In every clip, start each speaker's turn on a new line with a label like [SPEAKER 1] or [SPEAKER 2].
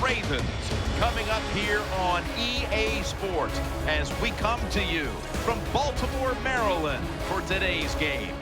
[SPEAKER 1] Ravens, coming up here on EA Sports as we come to you from Baltimore, Maryland for today's game.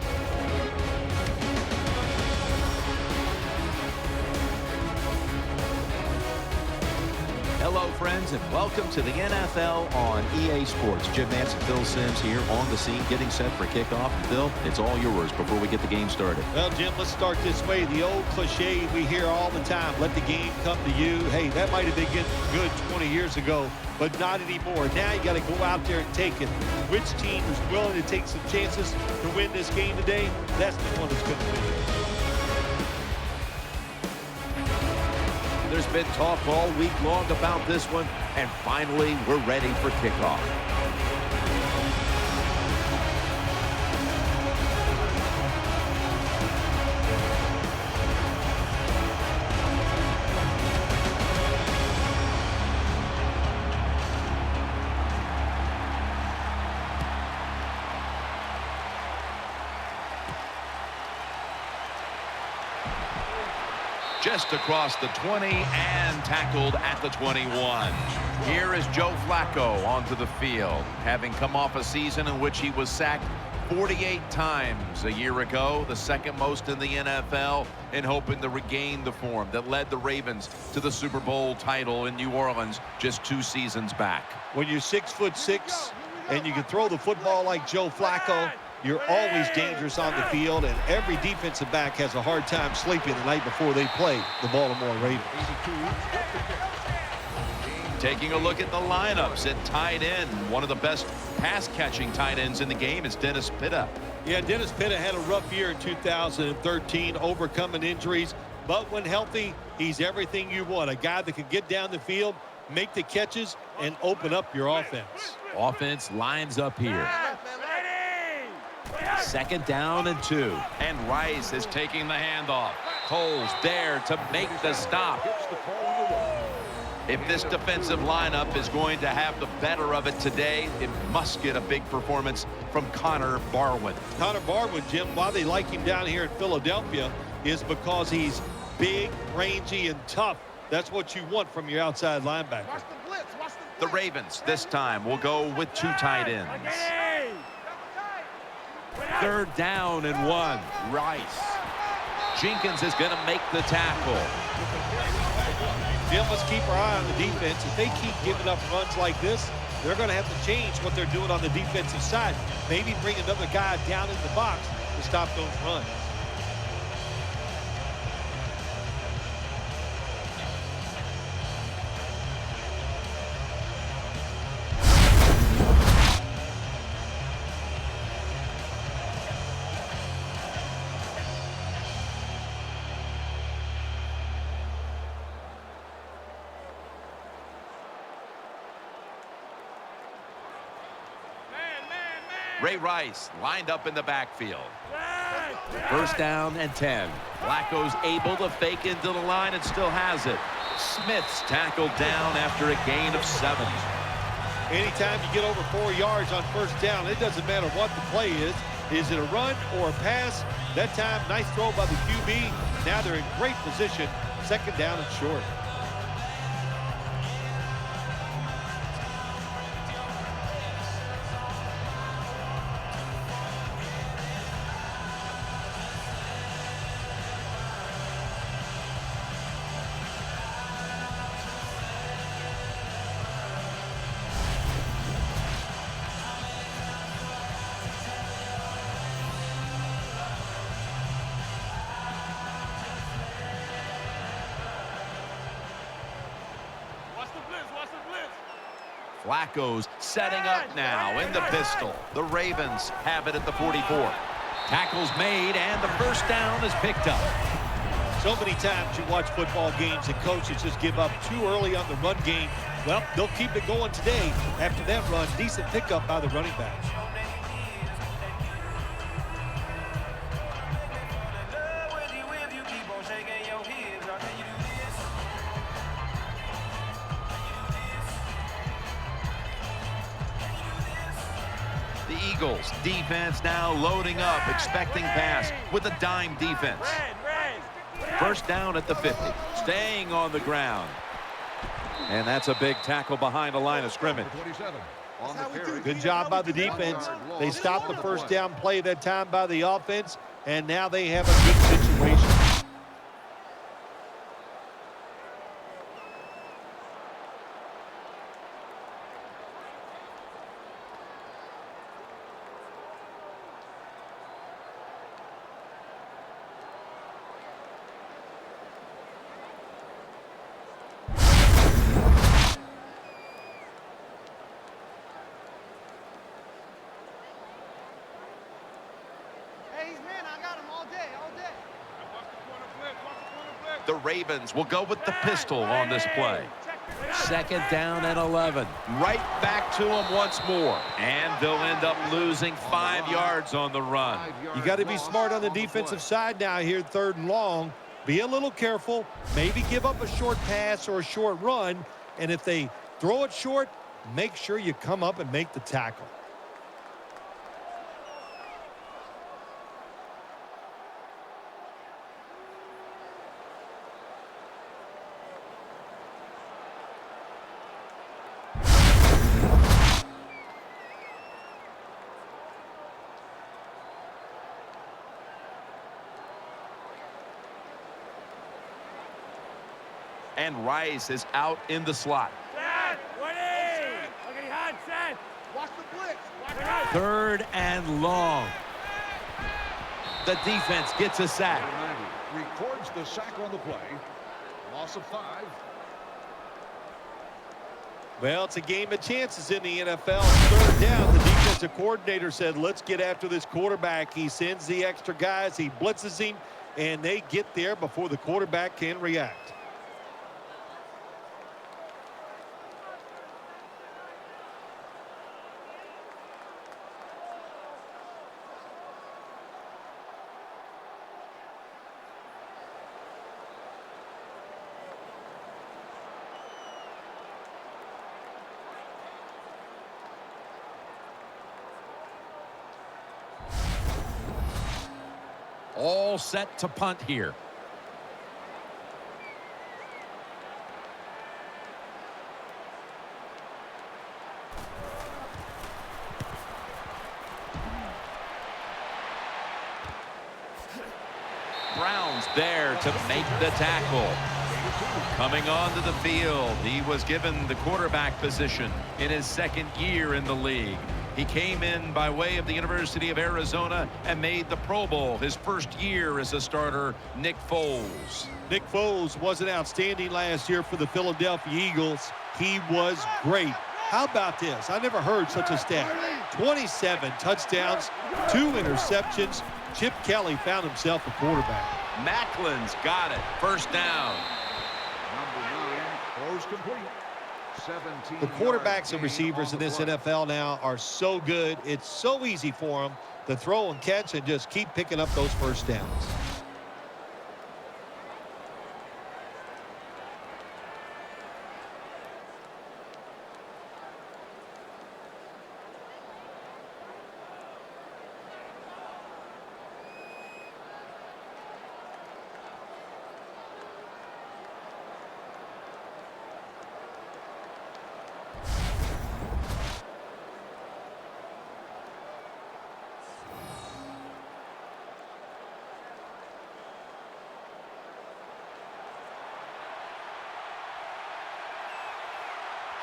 [SPEAKER 2] Hello, friends, and welcome to the NFL on EA Sports. Jim Nance and Phil Simms here on the scene, getting set for kickoff. Phil, it's all yours before we get the game started.
[SPEAKER 3] Well, Jim, let's start this way. The old cliche we hear all the time, let the game come to you. Hey, that might have been good 20 years ago, but not anymore. Now you got to go out there and take it. Which team is willing to take some chances to win this game today? That's the one that's going to win.
[SPEAKER 2] There's been talk all week long about this one, and finally we're ready for kickoff.
[SPEAKER 1] Just across the 20 and tackled at the 21. Here is Joe Flacco onto the field, having come off a season in which he was sacked 48 times a year ago, the second most in the NFL, and hoping to regain the form that led the Ravens to the Super Bowl title in New Orleans just 2 seasons back.
[SPEAKER 3] When you're 6'6" and you can throw the football like Joe Flacco, you're always dangerous on the field, and every defensive back has a hard time sleeping the night before they play the Baltimore Ravens.
[SPEAKER 1] Taking a look at the lineups at tight end, one of the best pass-catching tight ends in the game is Dennis Pitta.
[SPEAKER 3] Yeah, Dennis Pitta had a rough year in 2013, overcoming injuries, but when healthy, he's everything you want. A guy that can get down the field, make the catches, and open up your offense.
[SPEAKER 2] Offense lines up here. 2nd down and 2.
[SPEAKER 1] And Rice is taking the handoff. Cole's there to make the stop. If this defensive lineup is going to have the better of it today, it must get a big performance from Connor Barwin.
[SPEAKER 3] Connor Barwin, Jim, why they like him down here in Philadelphia is because he's big, rangy, and tough. That's what you want from your outside linebacker.
[SPEAKER 1] The Ravens this time will go with 2 tight ends.
[SPEAKER 2] 3rd down and 1.
[SPEAKER 1] Rice. Jenkins is going to make the tackle.
[SPEAKER 3] Jim, let's keep our eye on the defense. If they keep giving up runs like this, they're going to have to change what they're doing on the defensive side. Maybe bring another guy down in the box to stop those runs.
[SPEAKER 1] Ray Rice lined up in the backfield.
[SPEAKER 2] 1st down and 10.
[SPEAKER 1] Flacco's able to fake into the line and still has it. Smith's tackled down after a gain of 7.
[SPEAKER 3] Anytime you get over 4 yards on 1st down, it doesn't matter what the play is. Is it a run or a pass? That time, nice throw by the QB. Now they're in great position. 2nd down and short.
[SPEAKER 1] Flacco's setting up now in the pistol. The Ravens have it at the 44. Tackle's made, and the 1st down is picked up.
[SPEAKER 3] So many times you watch football games and coaches just give up too early on the run game. Well, they'll keep it going today. After that run, decent pickup by the running backs.
[SPEAKER 1] The Eagles defense now loading up, expecting pass with a dime defense. 1st down at the 50.
[SPEAKER 2] Staying on the ground. And that's a big tackle behind the line of scrimmage.
[SPEAKER 3] Good job by the defense. They stopped the first down play that time by the offense, and now they have a good situation.
[SPEAKER 1] The Ravens will go with the pistol on this play.
[SPEAKER 2] Second down and 11.
[SPEAKER 1] Right back to him once more. And they'll end up losing 5 yards on the run.
[SPEAKER 3] You got to be smart on the defensive side now here, 3rd and long. Be a little careful. Maybe give up a short pass or a short run. And if they throw it short, make sure you come up and make the tackle.
[SPEAKER 1] And Rice is out in the slot.
[SPEAKER 2] Third and long. The defense gets a sack.
[SPEAKER 4] Records the sack on the play. Loss of 5.
[SPEAKER 3] Well, it's a game of chances in the NFL. 3rd down, the defensive coordinator said, let's get after this quarterback. He sends the extra guys, he blitzes him, and they get there before the quarterback can react.
[SPEAKER 2] All set to punt here.
[SPEAKER 1] Brown's there to make the tackle. Coming onto the field, he was given the quarterback position in his 2nd year in the league. He came in by way of the University of Arizona and made the Pro Bowl his 1st year as a starter, Nick Foles.
[SPEAKER 3] Nick Foles wasn't outstanding last year for the Philadelphia Eagles. He was great. How about this? I never heard such a stat. 27 touchdowns, 2 interceptions. Chip Kelly found himself a quarterback.
[SPEAKER 1] Macklin's got it. 1st down.
[SPEAKER 4] Number 9 throws complete.
[SPEAKER 3] The quarterbacks and receivers in this NFL now are so good. It's so easy for them to throw and catch and just keep picking up those 1st downs.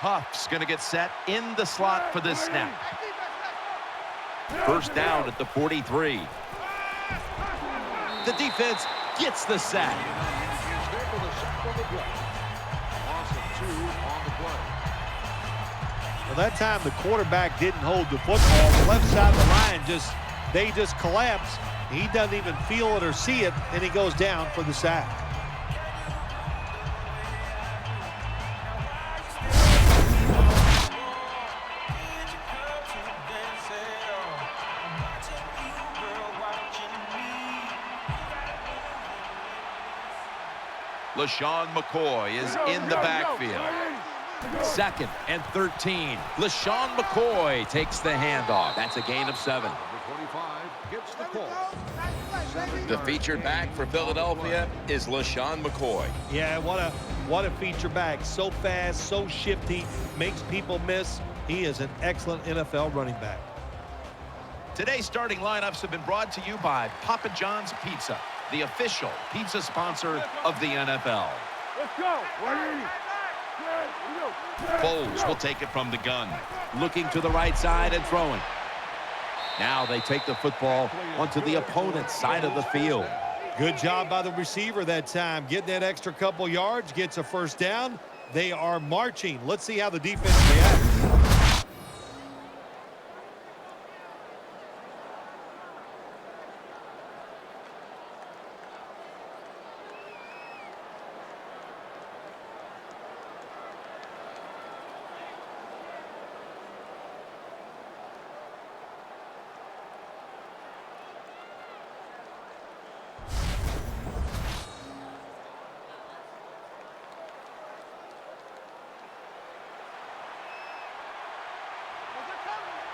[SPEAKER 1] Huff's going to get set in the slot for this snap. 1st down at the 43.
[SPEAKER 2] The defense gets the sack.
[SPEAKER 3] Well, that time the quarterback didn't hold the football. The left side of the line they just collapse. He doesn't even feel it or see it, and he goes down for the sack.
[SPEAKER 1] LaShawn McCoy is in the backfield.
[SPEAKER 2] 2nd and 13. LaShawn McCoy takes the handoff. That's a gain of 7.
[SPEAKER 4] Number 25 gets the call.
[SPEAKER 1] The featured back for Philadelphia is LaShawn McCoy.
[SPEAKER 3] Yeah, what a feature back. So fast, so shifty, makes people miss. He is an excellent NFL running back.
[SPEAKER 1] Today's starting lineups have been brought to you by Papa John's Pizza, the official pizza sponsor of the NFL.
[SPEAKER 4] Let's go.
[SPEAKER 1] Foles will take it from the gun.
[SPEAKER 2] Looking to the right side and throwing. Now they take the football onto the opponent's side of the field.
[SPEAKER 3] Good job by the receiver that time. Getting that extra couple yards, gets a first down. They are marching. Let's see how the defense reacts.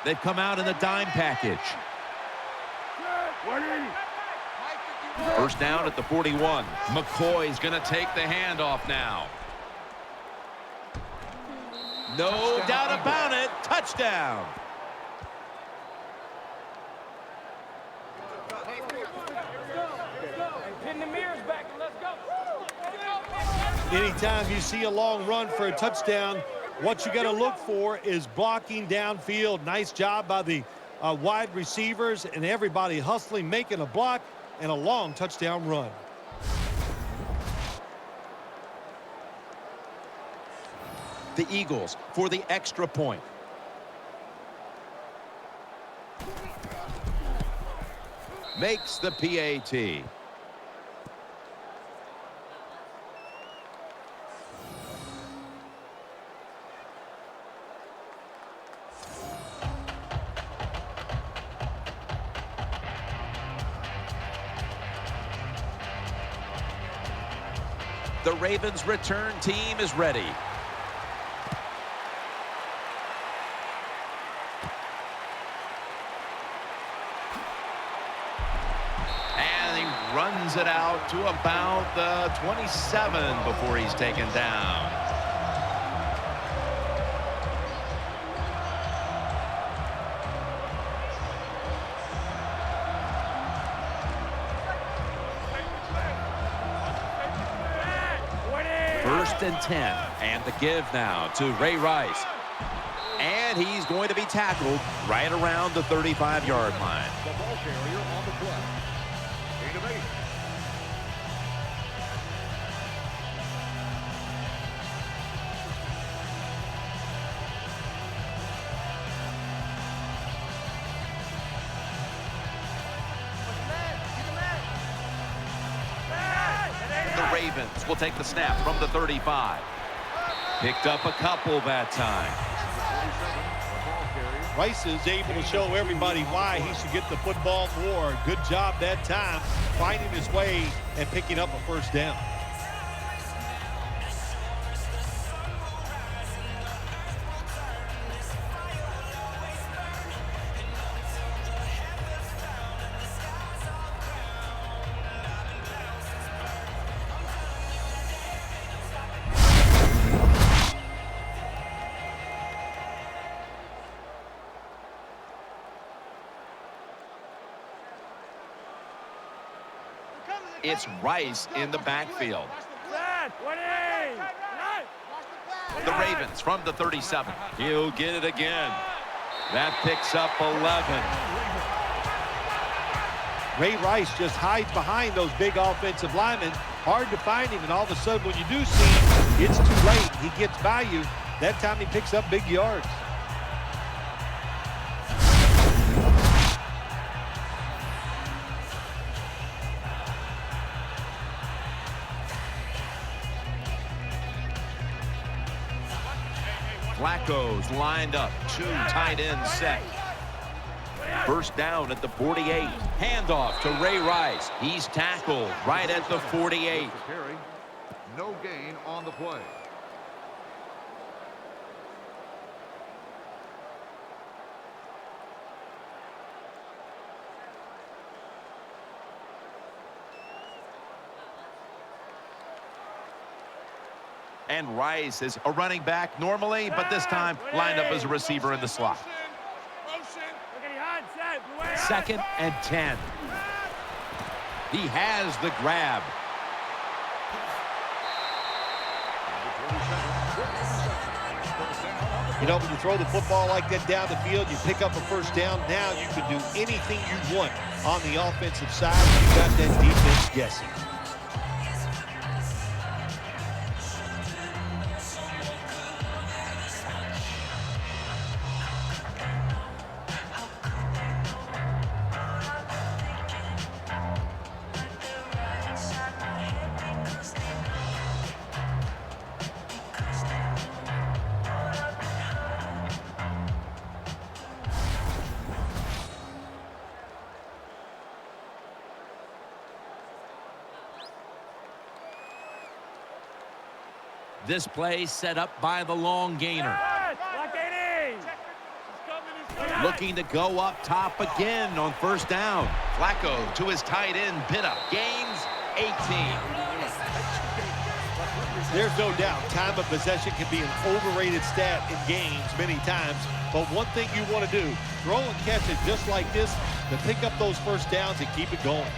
[SPEAKER 2] They've come out in the dime package.
[SPEAKER 1] First down at the 41. McCoy's going to take the handoff now.
[SPEAKER 2] No doubt about it. Touchdown.
[SPEAKER 5] Pin the mirrors back and let's go.
[SPEAKER 3] Anytime you see a long run for a touchdown, what you got to look for is blocking downfield. Nice job by the wide receivers and everybody hustling, making a block and a long touchdown run.
[SPEAKER 2] The Eagles for the extra point. Makes the PAT. The Ravens return team is ready.
[SPEAKER 1] And he runs it out to about the 27 before he's taken down.
[SPEAKER 2] First and 10. And the give now to Ray Rice. And he's going to be tackled right around the 35-yard line.
[SPEAKER 4] The ball carrier on the play. Gain of 8.
[SPEAKER 1] The Ravens will take the snap from the 35. Picked up a couple that time.
[SPEAKER 3] Rice is able to show everybody why he should get the football more. Good job that time, finding his way and picking up a first down.
[SPEAKER 1] It's Rice in the backfield. The Ravens from the 37.
[SPEAKER 2] He'll get it again. That picks up 11.
[SPEAKER 3] Ray Rice just hides behind those big offensive linemen. Hard to find him, and all of a sudden when you do see him, it's too late. He gets by you. That time he picks up big yards.
[SPEAKER 1] Flacco's lined up. 2 tight ends set. First down at the 48. Handoff to Ray Rice. He's tackled right at the 48.
[SPEAKER 4] Carry. No gain on the play.
[SPEAKER 1] And Rice is a running back normally, but this time lined up as a receiver in the slot. Second and 10. He has the grab.
[SPEAKER 3] You know, when you throw the football like that down the field, you pick up a first down. Now you can do anything you want on the offensive side. You got that defense guessing.
[SPEAKER 1] This play set up by the long gainer. Looking to go up top again on first down. Flacco to his tight end, Pitta. Gains 18.
[SPEAKER 3] There's no doubt time of possession can be an overrated stat in games many times. But one thing you want to do, throw and catch it just like this to pick up those first downs and keep it going.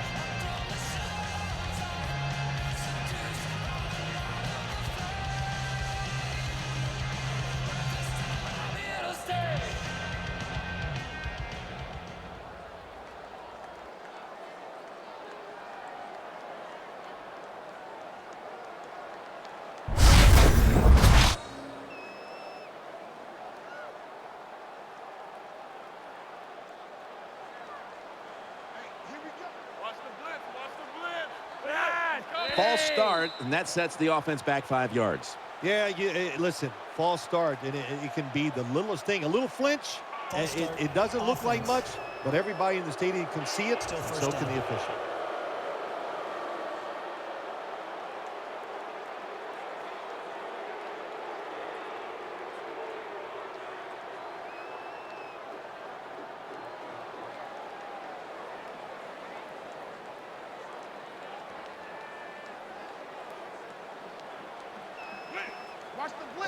[SPEAKER 2] False start, and that sets the offense back 5 yards.
[SPEAKER 3] Yeah, listen, false start, and it can be the littlest thing. A little flinch, it doesn't look like much, but everybody in the stadium can see it, and so can the official.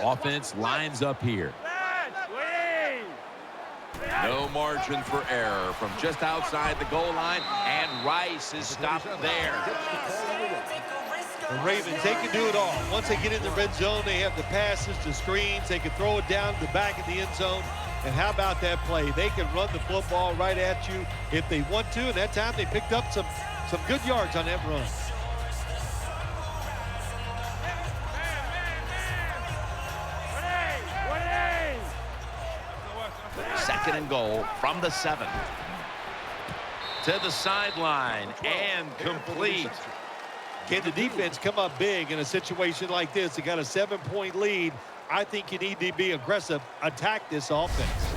[SPEAKER 1] Offense lines up here. No margin for error from just outside the goal line, and Rice is stopped there.
[SPEAKER 3] The Ravens, they can do it all. Once they get in the red zone, they have the passes, the screens. They can throw it down the back of the end zone. And how about that play? They can run the football right at you if they want to. And that time they picked up some good yards on that run.
[SPEAKER 1] Second and goal from the 7. To the sideline and complete.
[SPEAKER 3] Can the defense come up big in a situation like this? They got a 7-point lead. I think you need to be aggressive, attack this offense.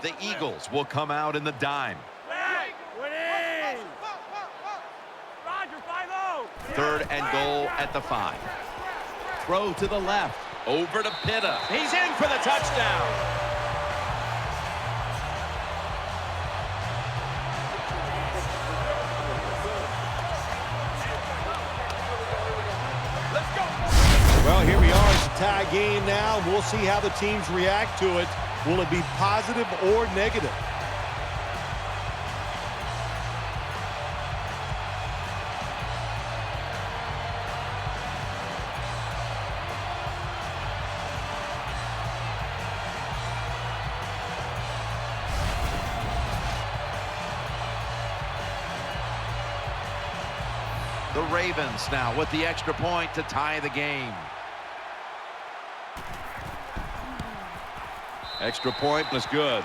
[SPEAKER 1] The Eagles will come out in the dime. Third and goal at the 5. Throw to the left. Over to Pitta. He's in for the touchdown.
[SPEAKER 3] Well, here we are. It's a tie game now. We'll see how the teams react to it. Will it be positive or negative?
[SPEAKER 1] The Ravens now with the extra point to tie the game. Extra point was good.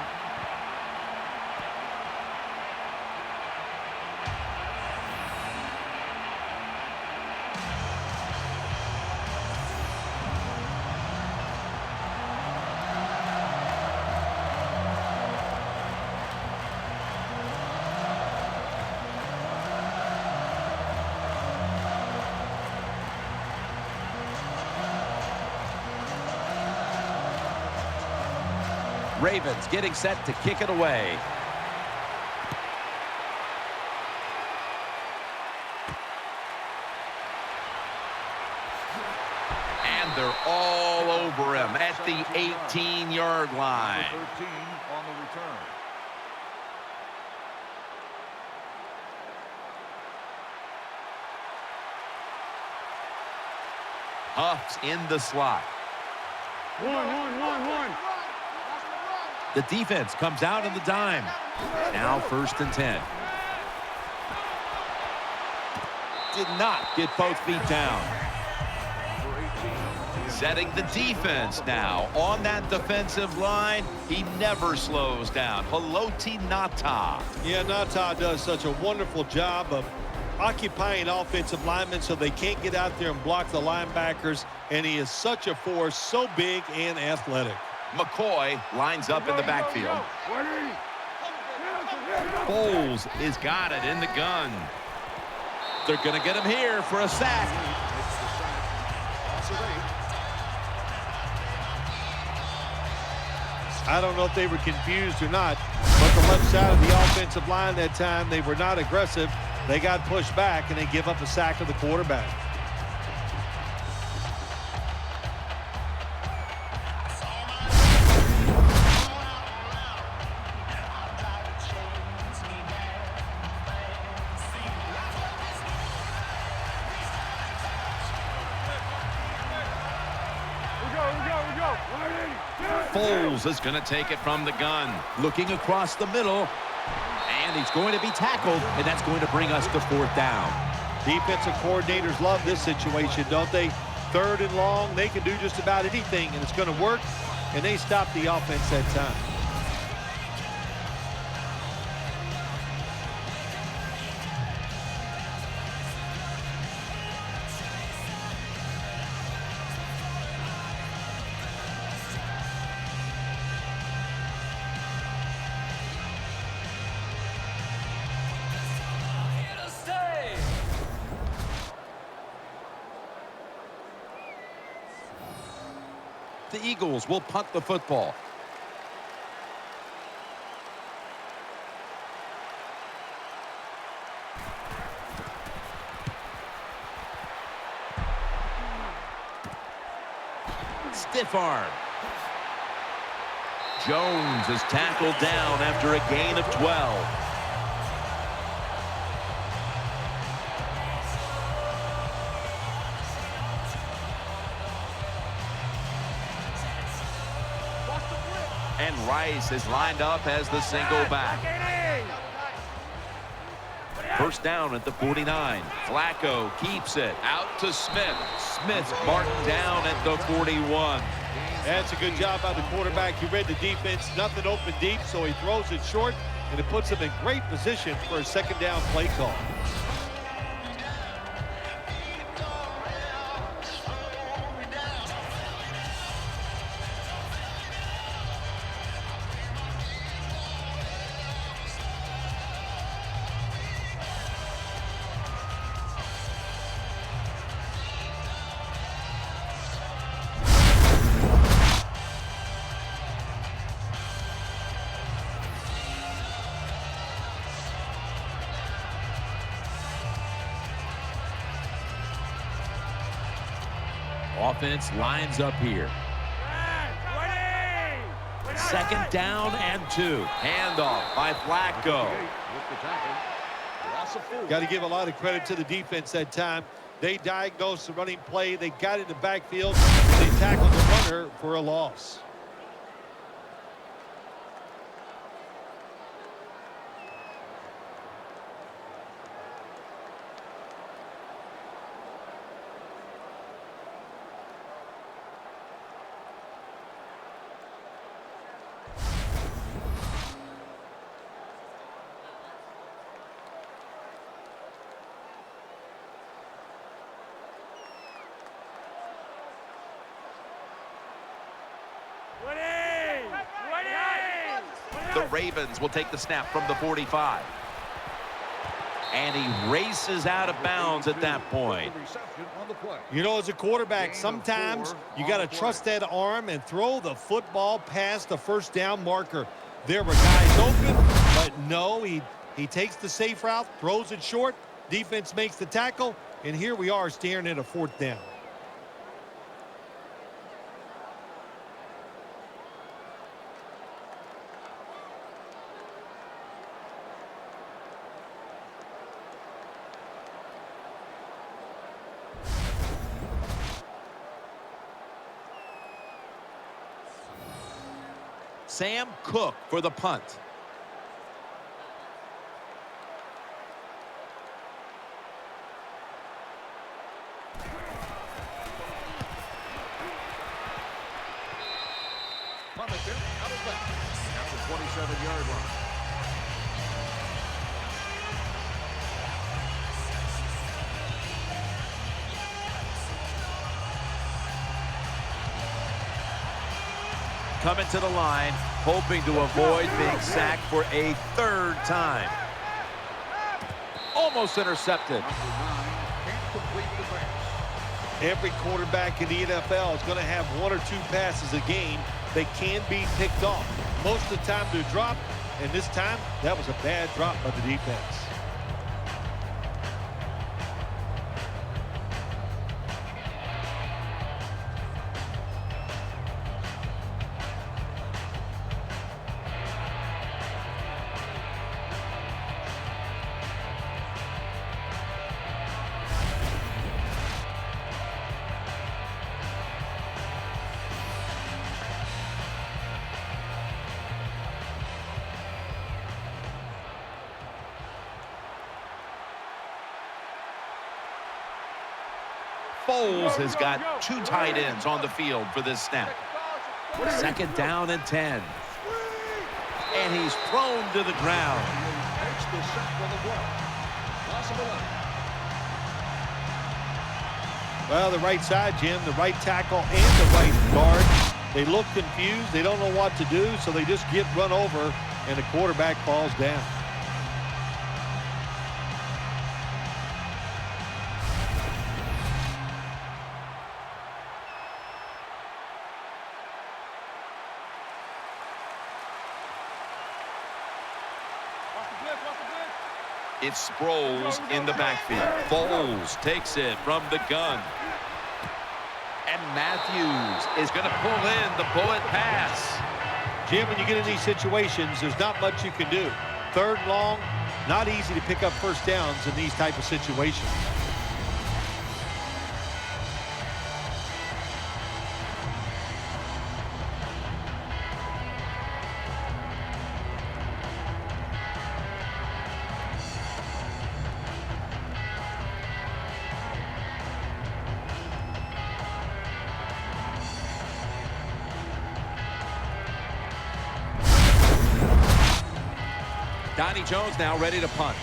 [SPEAKER 2] Ravens getting set to kick it away.
[SPEAKER 1] And they're all over him at the 18-yard line.
[SPEAKER 4] 13 on the return.
[SPEAKER 1] Huff's in the slot.
[SPEAKER 5] One.
[SPEAKER 2] The defense comes out on the dime. Now 1st and 10. Did not get both feet down.
[SPEAKER 1] Setting the defense now on that defensive line. He never slows down. Haloti Ngata.
[SPEAKER 3] Yeah, Ngata does such a wonderful job of occupying offensive linemen so they can't get out there and block the linebackers. And he is such a force, so big and athletic.
[SPEAKER 1] McCoy lines up in the backfield. Foles has got it in the gun.
[SPEAKER 2] They're going to get him here for a sack.
[SPEAKER 3] I don't know if they were confused or not, but the left side of the offensive line that time, they were not aggressive. They got pushed back, and they give up a sack of the quarterback.
[SPEAKER 1] Foles is going to take it from the gun.
[SPEAKER 2] Looking across the middle. And he's going to be tackled, and that's going to bring us to 4th down.
[SPEAKER 3] Defensive coordinators love this situation, don't they? 3rd and long, they can do just about anything, and it's going to work, and they stop the offense that time.
[SPEAKER 2] The Eagles will punt the football. Stiff arm.
[SPEAKER 1] Jones is tackled down after a gain of 12. And Rice is lined up as the single back. 1st down at the 49. Flacco keeps it out to Smith. Smith's marked down at the 41.
[SPEAKER 3] That's a good job by the quarterback. He read the defense, nothing open deep, so he throws it short, and it puts him in great position for a 2nd down play call.
[SPEAKER 2] Offense lines up here. 2nd down and 2.
[SPEAKER 1] Handoff by Flacco.
[SPEAKER 3] Got to give a lot of credit to the defense that time. They diagnosed the running play. They got in the backfield. And they tackled the runner for a loss.
[SPEAKER 1] The Ravens will take the snap from the 45.
[SPEAKER 2] And he races out of bounds at that point.
[SPEAKER 3] You know, as a quarterback, sometimes you got to trust that arm and throw the football past the first down marker. There were guys open, but no, he takes the safe route, throws it short, defense makes the tackle, and here we are staring at a 4th down.
[SPEAKER 2] Sam Cook for the punt.
[SPEAKER 4] Punt attempt out of bounds at the 27-yard line.
[SPEAKER 2] Coming to the line, hoping to avoid being sacked for a 3rd time. Almost intercepted.
[SPEAKER 4] Can't complete the pass.
[SPEAKER 3] Every quarterback in the NFL is going to have 1 or 2 passes a game that can be picked off. Most of the time they're dropped, and this time that was a bad drop by the defense.
[SPEAKER 2] Foles has got 2 tight ends on the field for this snap. 2nd down and 10. And he's thrown to the ground.
[SPEAKER 4] Takes the sack on the block. Possible out.
[SPEAKER 3] Well, the right side, Jim, the right tackle and the right guard, they look confused. They don't know what to do, so they just get run over, and the quarterback falls down.
[SPEAKER 2] It's Sproles in the backfield. Foles takes it from the gun. And Matthews is going to pull in the bullet pass.
[SPEAKER 3] Jim, when you get in these situations, there's not much you can do. 3rd and long, not easy to pick up 1st downs in these type of situations.
[SPEAKER 2] Donnie Jones now ready to punt.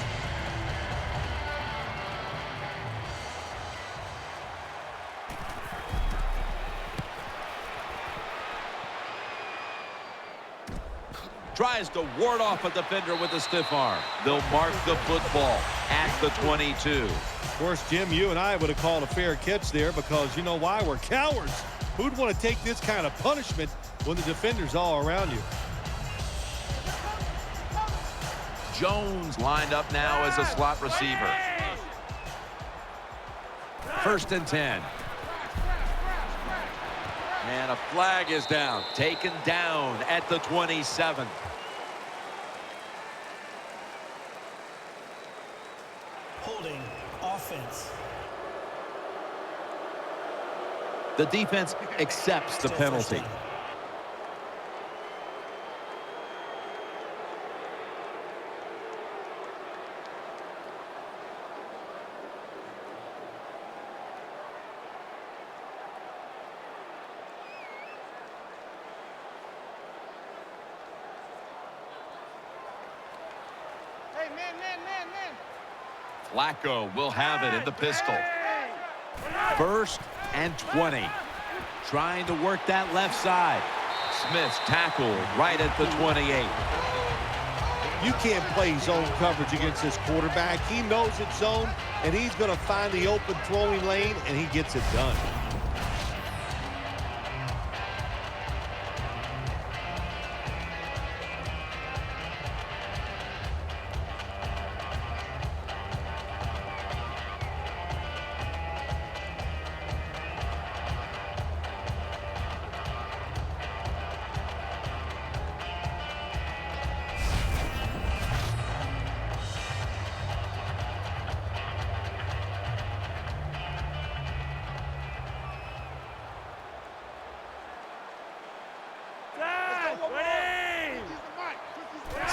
[SPEAKER 2] Tries to ward off a defender with a stiff arm. They'll mark the football at the 22.
[SPEAKER 3] Of course, Jim, you and I would have called a fair catch there because you know why? We're cowards. Who'd want to take this kind of punishment when the defender's all around you?
[SPEAKER 1] Jones lined up now as a slot receiver. 1st and 10. And a flag is down. Taken down at the 27.
[SPEAKER 6] Holding offense.
[SPEAKER 2] The defense accepts the penalty.
[SPEAKER 1] Flacco will have it in the pistol.
[SPEAKER 2] 1st and 20. Trying to work that left side.
[SPEAKER 1] Smith's tackled right at the 28.
[SPEAKER 3] You can't play zone coverage against this quarterback. He knows it's zone, and he's going to find the open throwing lane, and he gets it done.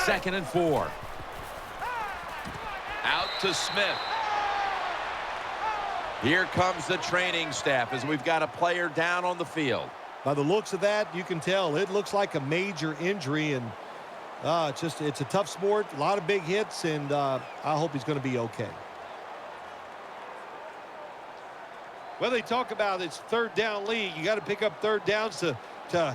[SPEAKER 1] Second and 4. Out to Smith. Here comes the training staff as we've got a player down on the field.
[SPEAKER 3] By the looks of that, you can tell it looks like a major injury, and it's a tough sport, a lot of big hits, and I hope he's going to be okay. Well, they talk about it's third down league. You got to pick up third downs to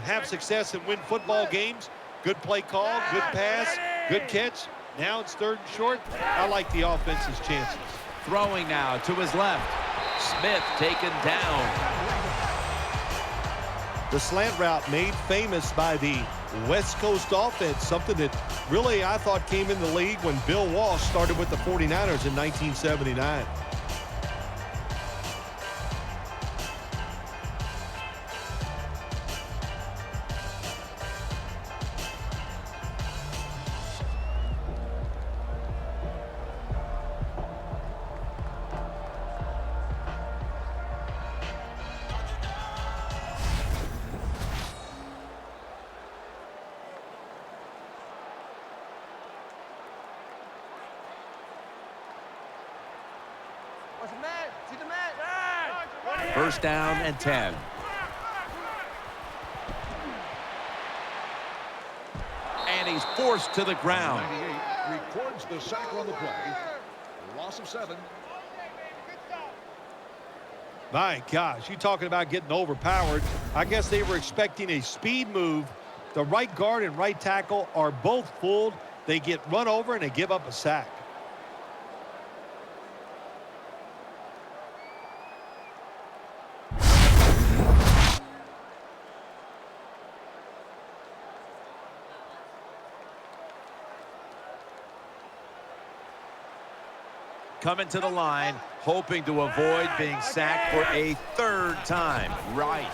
[SPEAKER 3] have success and win football games. Good play call, good pass, good catch. Now it's third and short. I like the offense's chances.
[SPEAKER 1] Throwing now to his left. Smith taken down.
[SPEAKER 3] The slant route made famous by the West Coast offense, something that really I thought came in the league when Bill Walsh started with the 49ers in 1979.
[SPEAKER 1] First down and 10. And he's forced to the ground.
[SPEAKER 4] 98 records the sack on the play. Loss of 7.
[SPEAKER 3] My gosh, you talking about getting overpowered. I guess they were expecting a speed move. The right guard and right tackle are both fooled. They get run over and they give up a sack.
[SPEAKER 1] Coming to the line, hoping to avoid being sacked for a third time. Rice.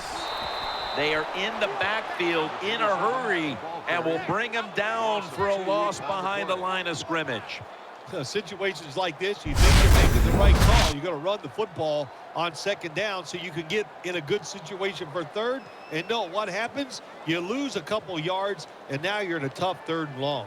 [SPEAKER 1] They are in the backfield in a hurry and will bring him down for a loss behind the line of scrimmage.
[SPEAKER 3] Situations like this, you think you're making the right call. You're going to run the football on second down so you can get in a good situation for third. And no, what happens? You lose a couple yards, and now you're in a tough third and long.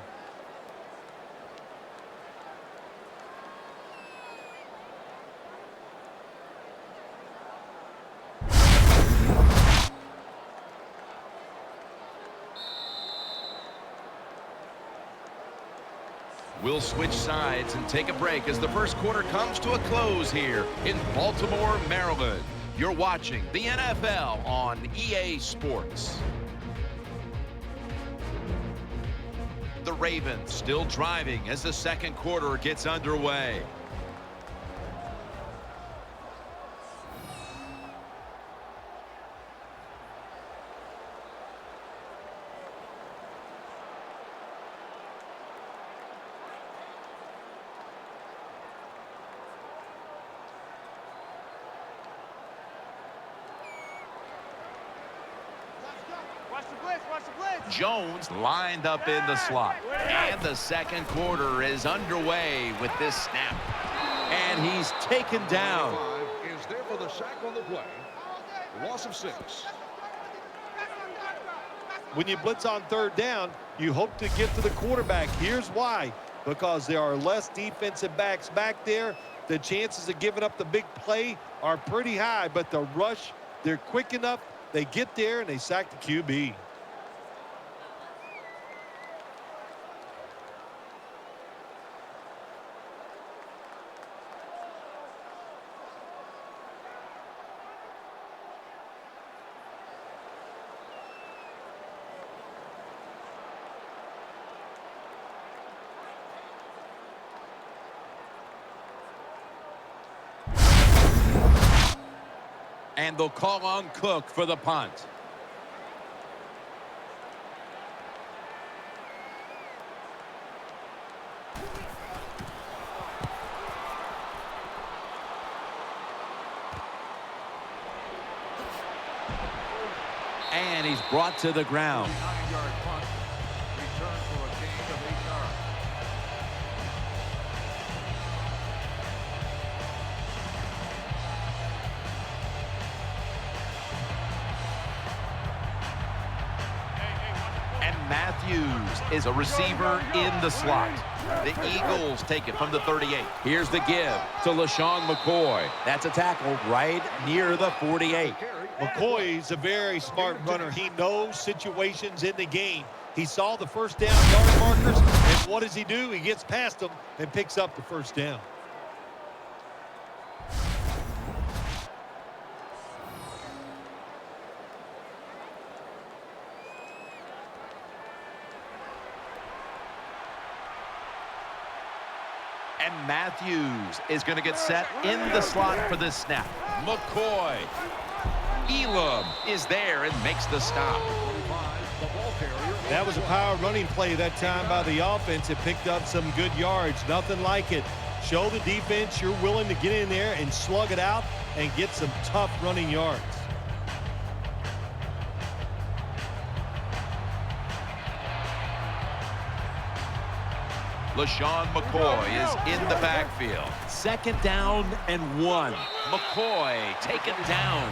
[SPEAKER 1] We'll switch sides and take a break as the first quarter comes to a close here in Baltimore, Maryland. You're watching the NFL on EA Sports. The Ravens still driving as the second quarter gets underway. Jones lined up in the slot. And the second quarter is underway with this snap. And he's taken down.
[SPEAKER 4] Is there for the sack on the play. Loss of 6.
[SPEAKER 3] When you blitz on third down, you hope to get to the quarterback. Here's why. Because there are less defensive backs back there. The chances of giving up the big play are pretty high. But the rush, they're quick enough. They get there and they sack the QB.
[SPEAKER 1] And they'll call on Cook for the punt. And he's brought to the ground.
[SPEAKER 4] 9-yard punt. Return for a gain of 8 yards.
[SPEAKER 1] And Matthews is a receiver in the slot. The Eagles take it from the 38. Here's the give to LaShawn McCoy. That's a tackle right near the 48.
[SPEAKER 3] McCoy's a very smart runner. He knows situations in the game. He saw the first down yard markers, and what does he do? He gets past them and picks up the first down.
[SPEAKER 1] And Matthews is going to get set in the slot for this snap. McCoy. Elam is there and makes the stop.
[SPEAKER 3] That was a power running play that time by the offense. It picked up some good yards. Nothing like it. Show the defense you're willing to get in there and slug it out and get some tough running yards.
[SPEAKER 1] LaShawn McCoy is in the backfield. 2nd down and 1. McCoy taken down.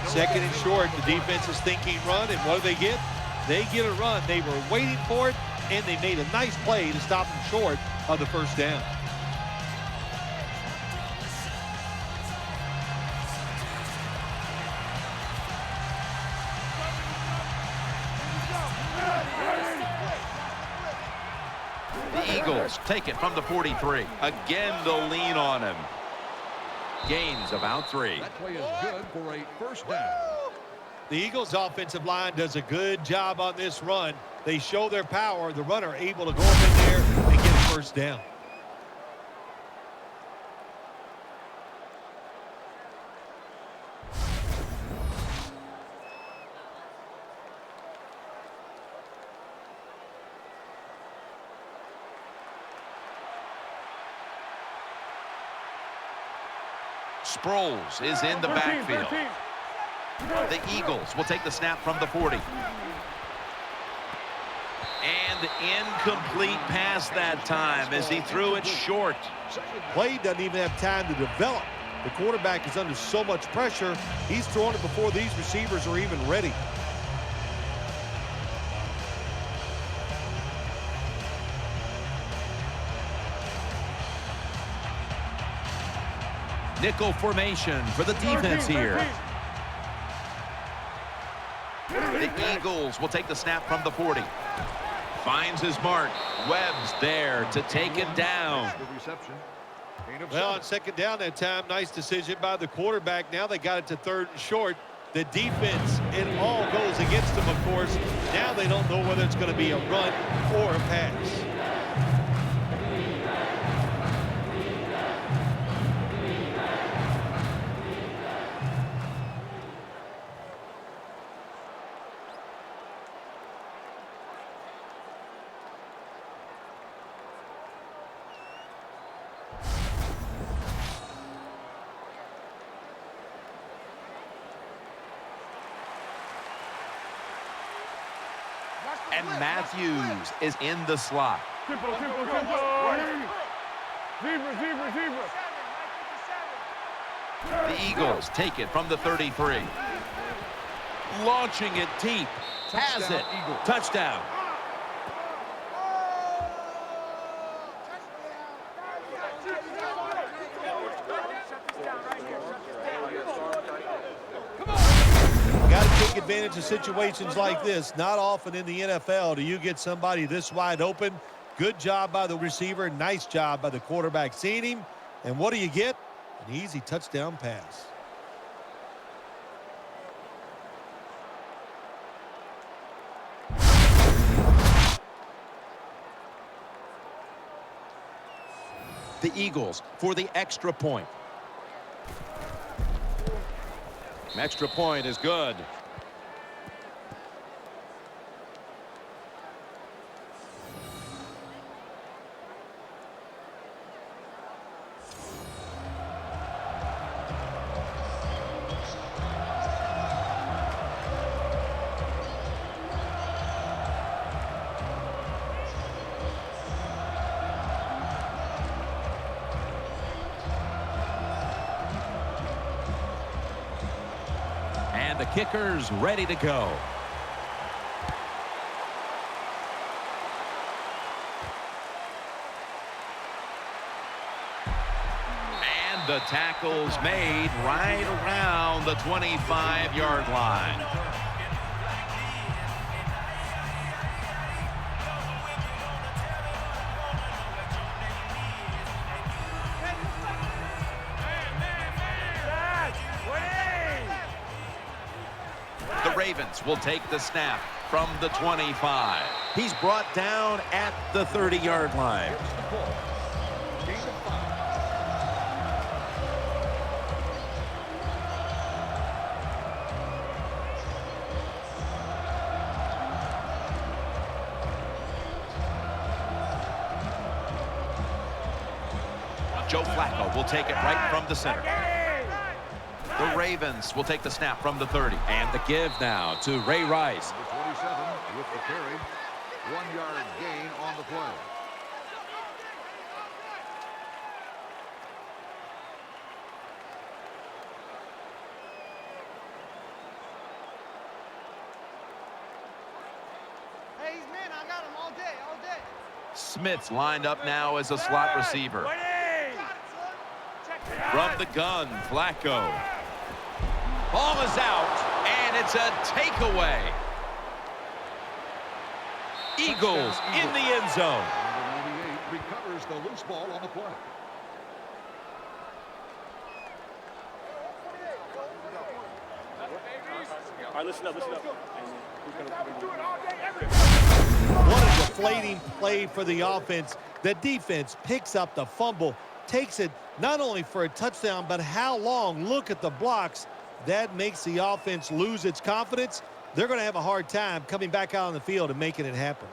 [SPEAKER 3] 2nd and short. The defense is thinking run, and what do they get? They get a run. They were waiting for it, and they made a nice play to stop them short of the first down.
[SPEAKER 1] The Eagles take it from the 43. Again, they'll lean on him. Gains about 3.
[SPEAKER 4] That play is good for a first down.
[SPEAKER 3] The Eagles' offensive line does a good job on this run. They show their power. The runner able to go up in there and get a first down.
[SPEAKER 1] Sproles is in the backfield. The Eagles will take the snap from the 40. And incomplete pass that time as he threw it short.
[SPEAKER 3] Play doesn't even have time to develop. The quarterback is under so much pressure, he's throwing it before these receivers are even ready.
[SPEAKER 1] Nickel formation for the defense here. The Eagles will take the snap from the 40. Finds his mark. Webb's there to take him down.
[SPEAKER 4] The reception.
[SPEAKER 3] Well, on 2nd down that time, nice decision by the quarterback. Now they got it to 3rd and short. The defense, it all goes against them, of course. Now they don't know whether it's going to be a run or a pass.
[SPEAKER 1] And Matthews is in the slot.
[SPEAKER 5] Zebra.
[SPEAKER 1] The Eagles take it from the 33. Launching it deep. Has it. Touchdown.
[SPEAKER 3] Got to take advantage of situations like this. Not often in the NFL do you get somebody this wide open. Good job by the receiver. Nice job by the quarterback seeing him. And what do you get? An easy touchdown pass.
[SPEAKER 2] The Eagles for the extra point. Extra point is good. And the kicker's ready to go.
[SPEAKER 1] And the tackle's made right around the 25-yard line. The Ravens will take the snap from the 25.
[SPEAKER 2] He's brought down at the 30-yard line.
[SPEAKER 4] Here's the ball. Gain of 5.
[SPEAKER 1] Joe Flacco will take it right from the center. The Ravens will take the snap from the 30.
[SPEAKER 2] And the give now to Ray Rice.
[SPEAKER 4] Number 27 with the carry. 1-yard gain on the play.
[SPEAKER 5] Hey, he's man, I got him all day, all day.
[SPEAKER 1] Smith's lined up now as a slot receiver. From the gun, Flacco. Ball is out, and it's a takeaway. Eagles in the end zone.
[SPEAKER 4] Number 98 recovers the loose ball on the play.
[SPEAKER 5] All right, listen up, listen up.
[SPEAKER 3] What a deflating play for the offense. The defense picks up the fumble, takes it not only for a touchdown, but how long? Look at the blocks. That makes the offense lose its confidence. They're going to have a hard time coming back out on the field and making it happen.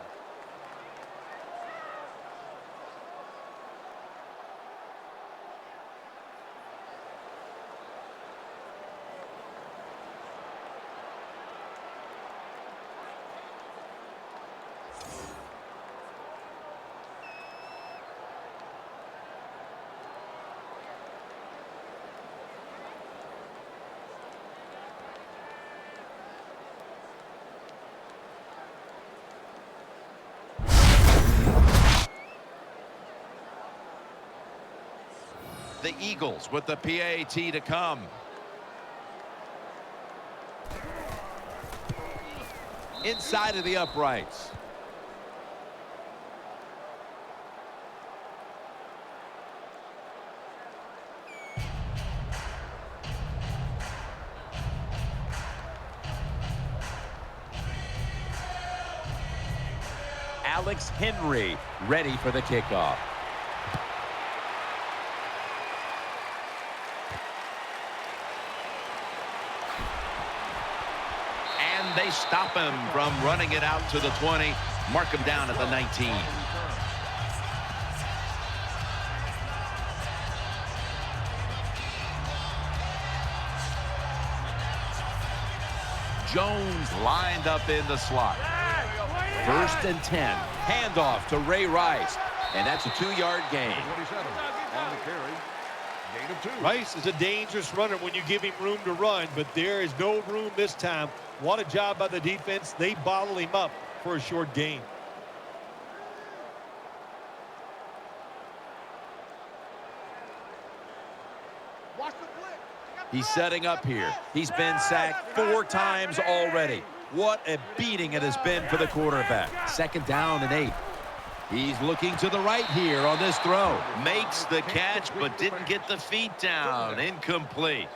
[SPEAKER 1] The Eagles with the PAT to come.
[SPEAKER 2] Inside of the uprights. Alex Henry ready for the kickoff.
[SPEAKER 1] And they stop him from running it out to the 20. Mark him down at the 19. Jones lined up in the slot.
[SPEAKER 2] 1st and 10. Handoff to Ray Rice. And that's a 2-yard gain.
[SPEAKER 4] 27 on the carry. Gain of 2.
[SPEAKER 3] Rice is a dangerous runner when you give him room to run, but there is no room this time. What a job by the defense. They bottle him up for a short gain.
[SPEAKER 2] He's setting up here. He's been sacked 4 times already. What a beating it has been for the quarterback. 2nd down and 8. He's looking to the right here on this throw.
[SPEAKER 1] Makes the catch, but didn't get the feet down. Incomplete.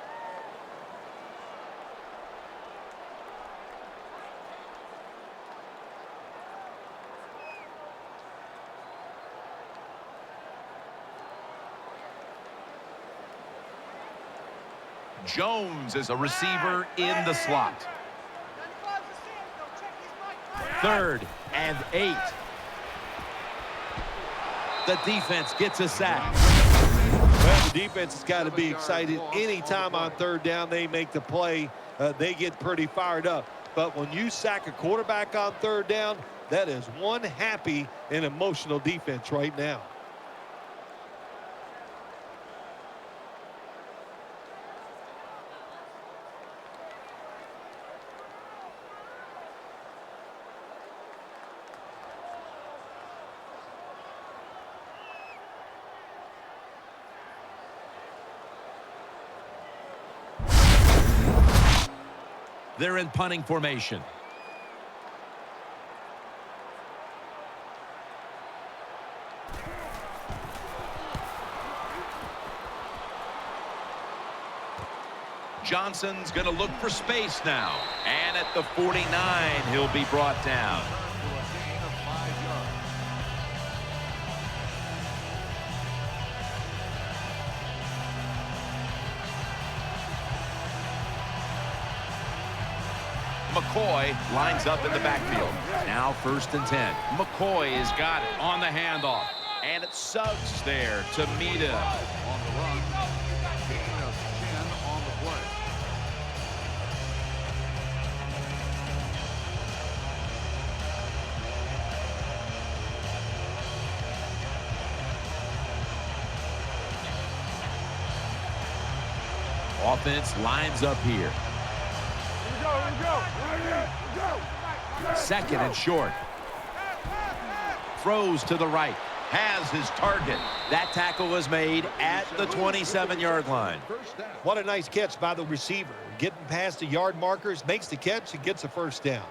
[SPEAKER 1] Jones is a receiver in the slot.
[SPEAKER 2] 3rd and 8. The defense gets a sack.
[SPEAKER 3] Well, the defense has got to be excited. Anytime on 3rd down they make the play, they get pretty fired up. But when you sack a quarterback on 3rd down, that is one happy and emotional defense right now.
[SPEAKER 2] They're in punting formation.
[SPEAKER 1] Johnson's going to look for space now. And at the 49, he'll be brought down. McCoy lines up in the backfield.
[SPEAKER 2] Now 1st and 10.
[SPEAKER 1] McCoy has got it on the handoff. And it's Suggs there to meet him.
[SPEAKER 4] On the run. Gain of 10 on the play.
[SPEAKER 2] Offense lines up here. 2nd and short. Throws to the right.
[SPEAKER 1] Has his target.
[SPEAKER 2] That tackle was made at the 27-yard line.
[SPEAKER 3] What a nice catch by the receiver. Getting past the yard markers, makes the catch, and gets a 1st down.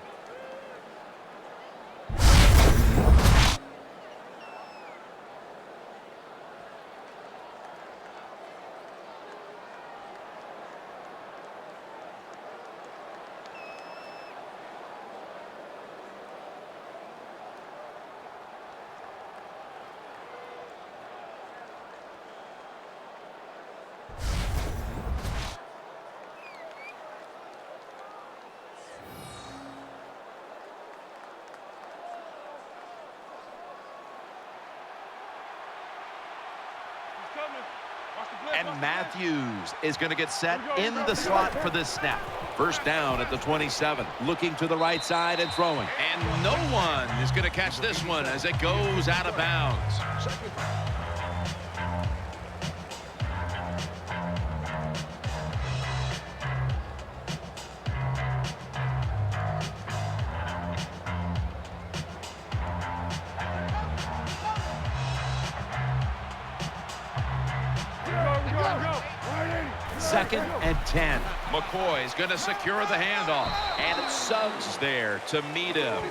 [SPEAKER 1] And Matthews is going to get set in the slot for this snap. 1st down at the 27.
[SPEAKER 2] Looking to the right side and throwing.
[SPEAKER 1] And no one is going to catch this one as it goes out of bounds.
[SPEAKER 2] Second and 10.
[SPEAKER 1] McCoy is going to secure the handoff. And it's Suggs there to meet him.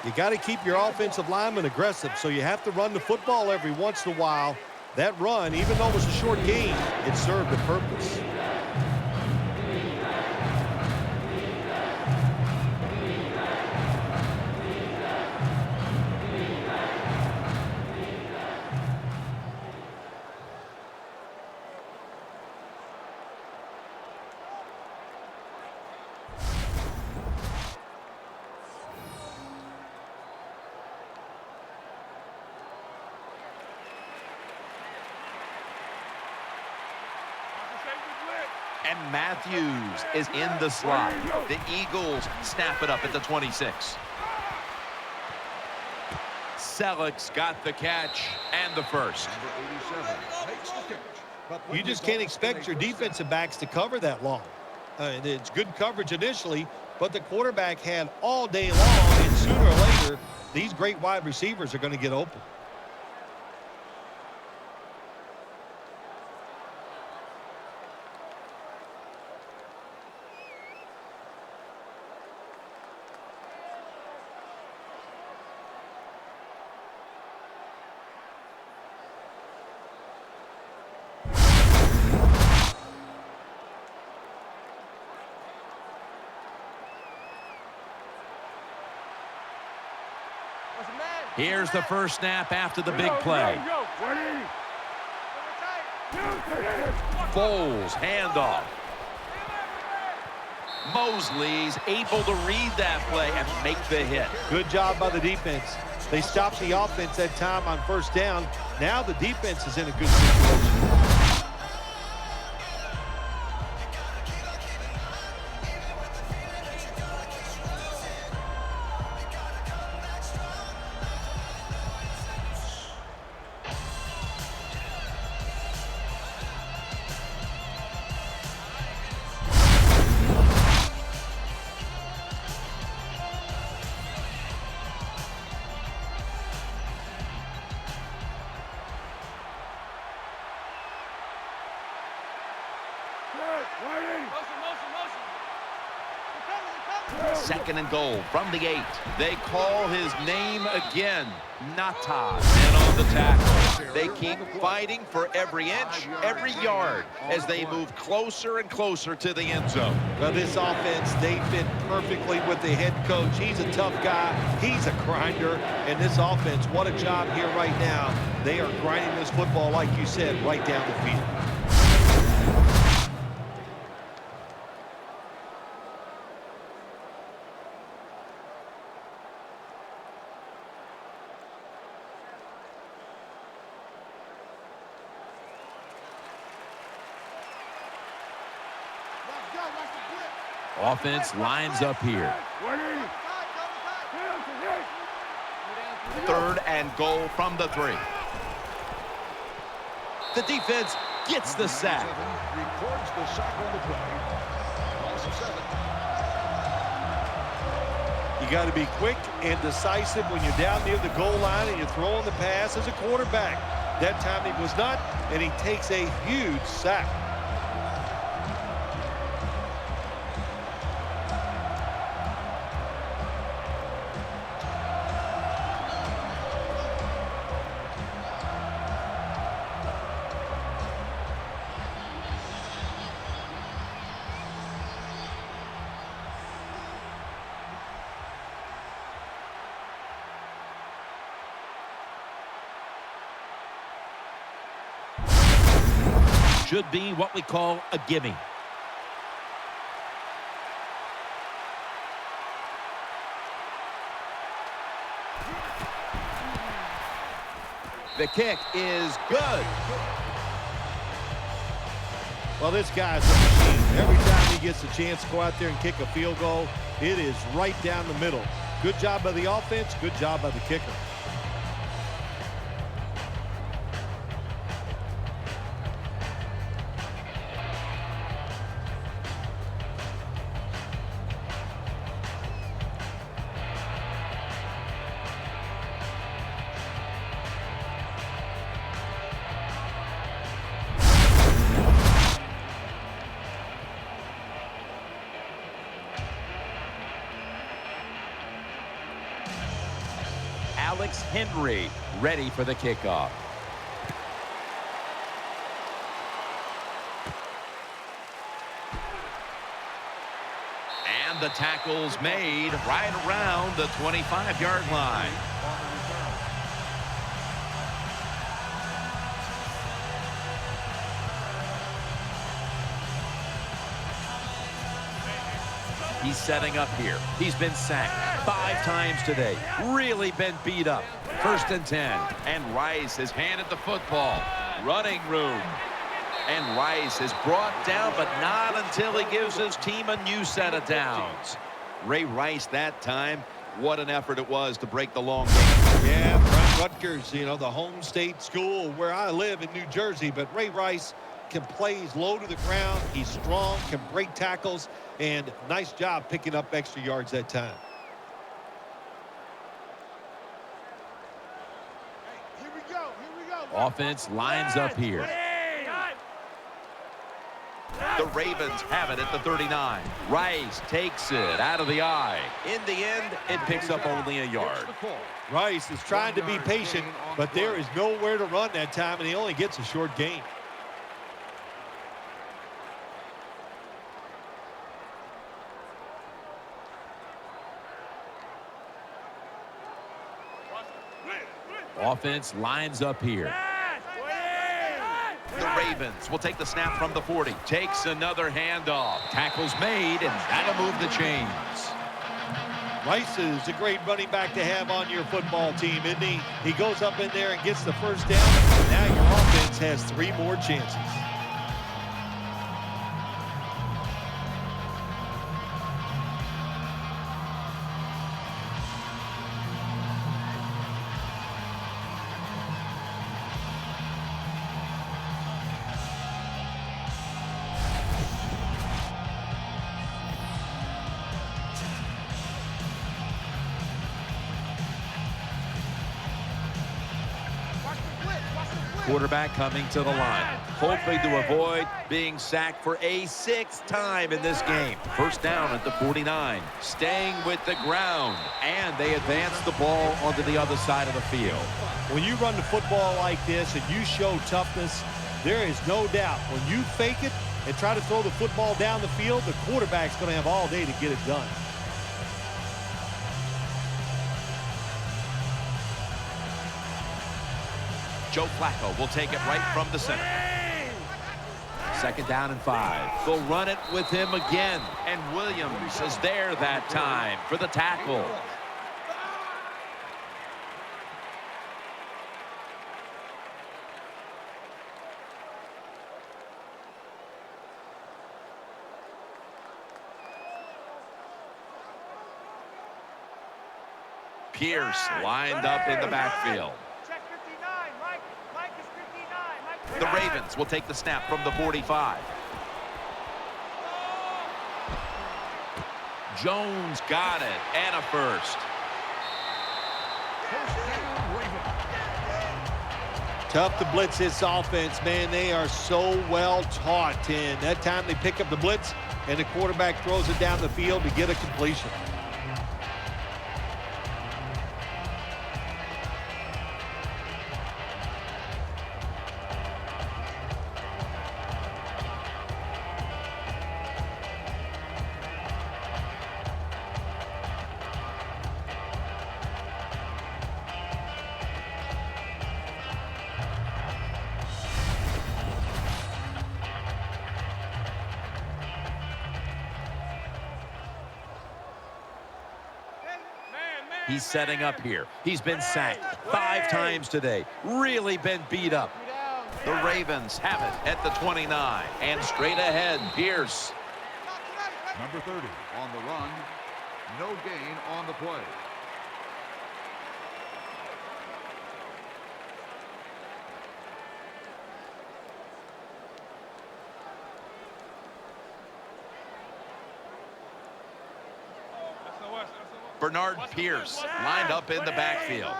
[SPEAKER 3] You got to keep your offensive lineman aggressive, so you have to run the football every once in a while. That run, even though it was a short gain, it served a purpose.
[SPEAKER 1] And Matthews is in the slot. The Eagles snap it up at the 26. Selleck's got the catch and the 1st.
[SPEAKER 3] You just can't expect your defensive backs to cover that long. It's good coverage initially, but the quarterback had all day long, and sooner or later, these great wide receivers are going to get open.
[SPEAKER 2] Here's the first snap after the big play. Foles, handoff. Mosley's able to read that play and make the hit.
[SPEAKER 3] Good job by the defense. They stopped the offense that time on first down. Now the defense is in a good situation.
[SPEAKER 1] Second and goal from the 8. They call his name again. Nata. And on the tackle. They keep fighting for every inch, every yard as they move closer and closer to the end zone.
[SPEAKER 3] Well, this offense, they fit perfectly with the head coach. He's a tough guy. He's a grinder. And this offense, what a job here right now. They are grinding this football, like you said, right down the field.
[SPEAKER 2] Offense lines up here.
[SPEAKER 1] Third and goal from the 3.
[SPEAKER 2] The defense gets the sack.
[SPEAKER 4] Records the sack on the play. Loss of 7.
[SPEAKER 3] You got to be quick and decisive when you're down near the goal line and you're throwing the pass as a quarterback. That time he was not, and he takes a huge sack.
[SPEAKER 2] Should be what we call a gimme.
[SPEAKER 1] The kick is good.
[SPEAKER 3] Well, this guy's a machine. Every time he gets a chance to go out there and kick a field goal, it is right down the middle. Good job by the offense, good job by the kicker.
[SPEAKER 2] Henry ready for the kickoff.
[SPEAKER 1] And the tackle's made right around the 25-yard line.
[SPEAKER 2] He's setting up here. He's been sacked 5 times today. Really been beat up. First and 10.
[SPEAKER 1] And Rice has handed the football. Running room. And Rice is brought down, but not until he gives his team a new set of downs. Ray Rice that time. What an effort it was to break the long game.
[SPEAKER 3] Yeah, Brent Rutgers, you know, the home state school where I live in New Jersey. But Ray Rice can play. He's low to the ground. He's strong, can break tackles, and nice job picking up extra yards that time.
[SPEAKER 5] Here we go.
[SPEAKER 2] Offense lines up here.
[SPEAKER 1] The Ravens have it at the 39.
[SPEAKER 2] Rice takes it out of the eye.
[SPEAKER 1] In the end, it picks up only a yard.
[SPEAKER 3] Rice is trying to be patient, but there is nowhere to run that time, and he only gets a short gain.
[SPEAKER 2] Offense lines up here.
[SPEAKER 1] The Ravens will take the snap from the 40. Takes another handoff.
[SPEAKER 2] Tackle's made, and that'll move the chains.
[SPEAKER 3] Rice is a great running back to have on your football team, isn't he? He goes up in there and gets the first down. Now your offense has 3 more chances.
[SPEAKER 2] Quarterback coming to the line, hoping to avoid being sacked for a 6th time in this game. First down at the 49. Staying with the ground, and they advance the ball onto the other side of the field.
[SPEAKER 3] When you run the football like this and you show toughness, there is no doubt when you fake it and try to throw the football down the field, the quarterback's going to have all day to get it done.
[SPEAKER 1] Joe Flacco will take it right from the center.
[SPEAKER 2] Second down and 5.
[SPEAKER 1] They'll run it with him again. And Williams is there that time for the tackle. Pierce lined up in the backfield. The Ravens will take the snap from the 45. Jones got it, and a first.
[SPEAKER 3] Tough to blitz this offense, man. They are so well taught. And that time they pick up the blitz, and the quarterback throws it down the field to get a completion.
[SPEAKER 2] He's setting up here. He's been sacked 5 times today. Really been beat up.
[SPEAKER 1] The Ravens have it at the 29. And straight ahead, Pierce.
[SPEAKER 4] Number 30 on the run. No gain on the play.
[SPEAKER 1] Bernard Pierce lined up in the backfield.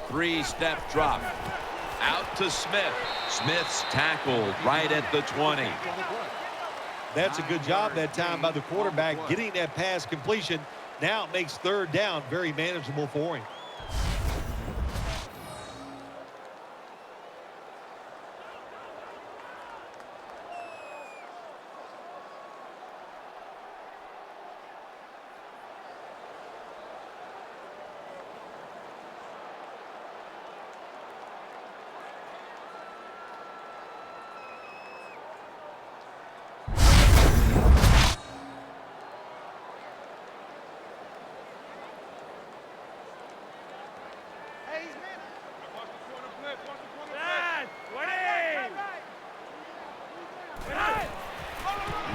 [SPEAKER 1] 3-step drop. Out to Smith. Smith's tackled right at the 20.
[SPEAKER 3] That's a good job that time by the quarterback getting that pass completion. Now it makes 3rd down very manageable for him.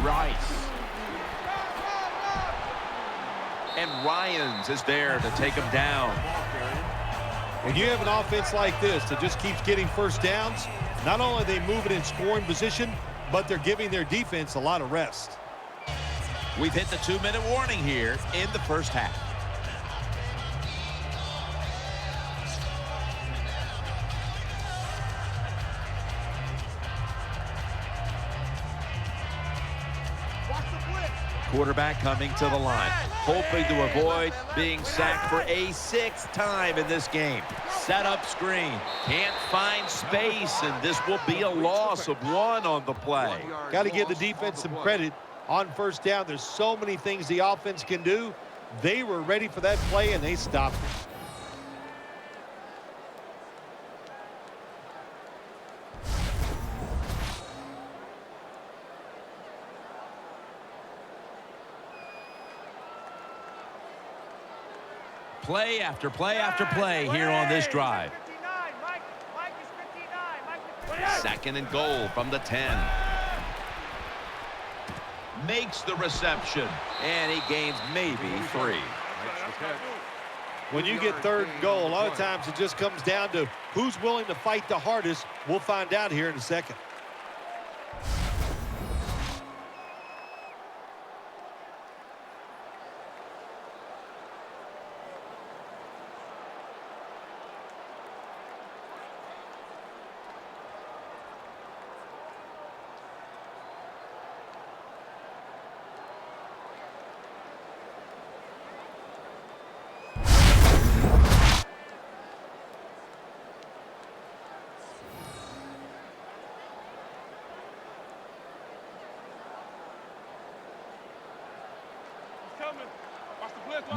[SPEAKER 1] Rice. And Ryans is there to take him down.
[SPEAKER 3] When you have an offense like this that just keeps getting first downs, not only are they moving in scoring position, but they're giving their defense a lot of rest.
[SPEAKER 2] We've hit the 2-minute warning here in the first half. Quarterback coming to the line, hoping to avoid being sacked for a 6th time in this game. Set up screen. Can't find space, and this will be a loss of 1 on the play.
[SPEAKER 3] Got to give the defense some credit on first down. There's so many things the offense can do. They were ready for that play, and they stopped it.
[SPEAKER 2] Play after play after play here on this drive.
[SPEAKER 5] 59. Mike is 59. Mike is 59.
[SPEAKER 1] Second and goal from the 10. Makes the reception.
[SPEAKER 2] And he gains maybe 3.
[SPEAKER 3] When you get third and goal, a lot of times it just comes down to who's willing to fight the hardest. We'll find out here in a second.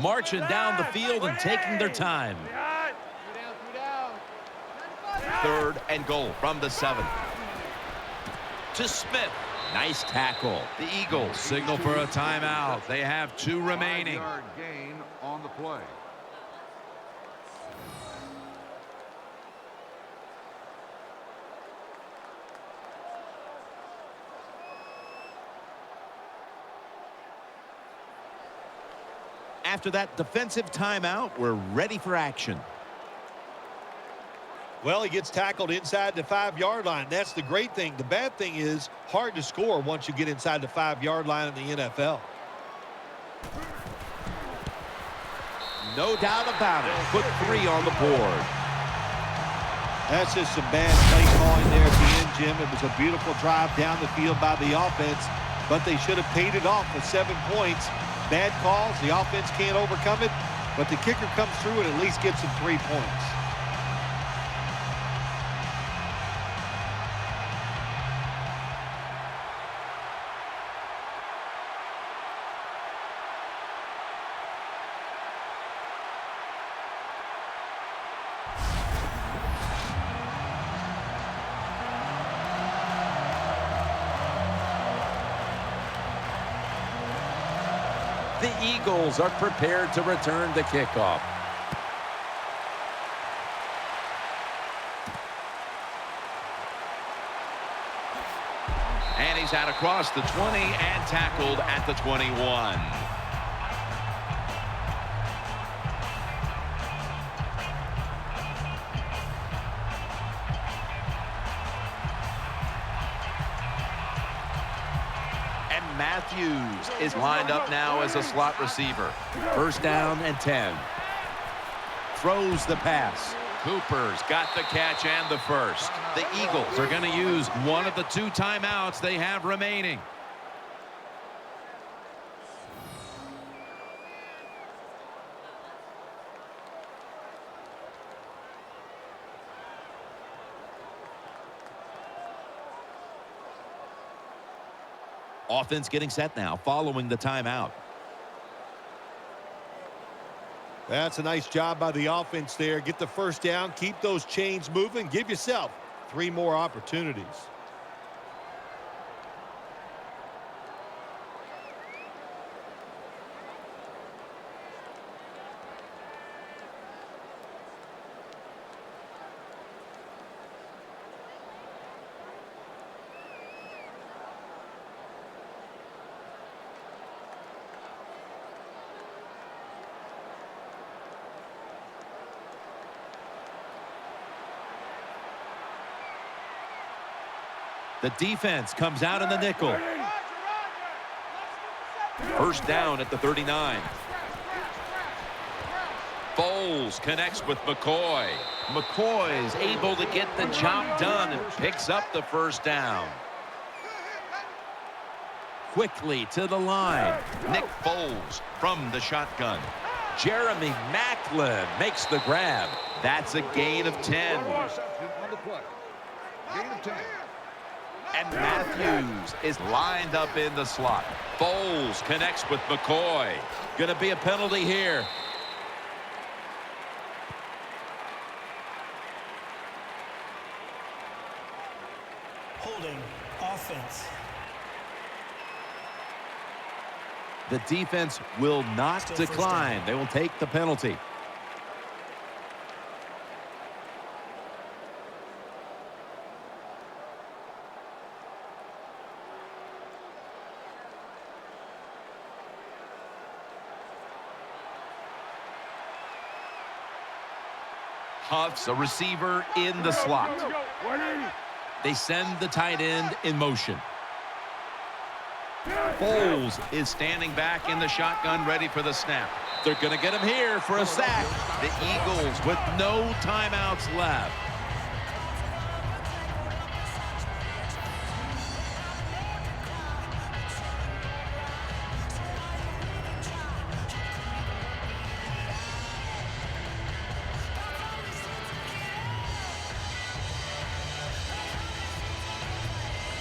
[SPEAKER 2] Marching down the field and taking their time.
[SPEAKER 1] Third and goal from the 7.
[SPEAKER 2] To Smith. Nice tackle.
[SPEAKER 1] The Eagles signal for a timeout. They have 2 remaining.
[SPEAKER 4] 5-yard gain on the play.
[SPEAKER 2] After that defensive timeout, we're ready for action.
[SPEAKER 3] Well, he gets tackled inside the 5-yard line. That's the great thing. The bad thing is hard to score once you get inside the 5-yard line in the NFL.
[SPEAKER 2] No doubt about it. Put 3 on the board.
[SPEAKER 3] That's just some bad play calling there at the end, Jim. It was a beautiful drive down the field by the offense, but they should have paid it off with 7 points. Bad calls, the offense can't overcome it, but the kicker comes through and at least gets them 3 points.
[SPEAKER 2] The Eagles are prepared to return the kickoff.
[SPEAKER 1] And he's out across the 20 and tackled at the 21. Matthews is lined up now as a slot receiver.
[SPEAKER 2] First down and 10. Throws the pass.
[SPEAKER 1] Cooper's got the catch and the first. The Eagles are going to use one of the 2 timeouts they have remaining.
[SPEAKER 2] Offense getting set now following the timeout.
[SPEAKER 3] That's a nice job by the offense there. Get the first down, keep those chains moving, give yourself 3 more opportunities.
[SPEAKER 2] The defense comes out in the nickel. First down at the 39.
[SPEAKER 1] Foles connects with McCoy. McCoy is able to get the job done and picks up the first down.
[SPEAKER 2] Quickly to the line.
[SPEAKER 1] Nick Foles from the shotgun.
[SPEAKER 2] Jeremy Maclin makes the grab.
[SPEAKER 1] That's a gain of 10.
[SPEAKER 4] On the play. Gain of 10.
[SPEAKER 1] And Matthews is lined up in the slot. Foles connects with McCoy.
[SPEAKER 2] Going to be a penalty here.
[SPEAKER 6] Holding offense.
[SPEAKER 2] The defense will not
[SPEAKER 6] Still
[SPEAKER 2] decline. They will take the penalty. Huffs a receiver in the slot. They send the tight end in motion.
[SPEAKER 1] Foles is standing back in the shotgun, ready for the snap.
[SPEAKER 2] They're going to get him here for a sack.
[SPEAKER 1] The Eagles with no timeouts left.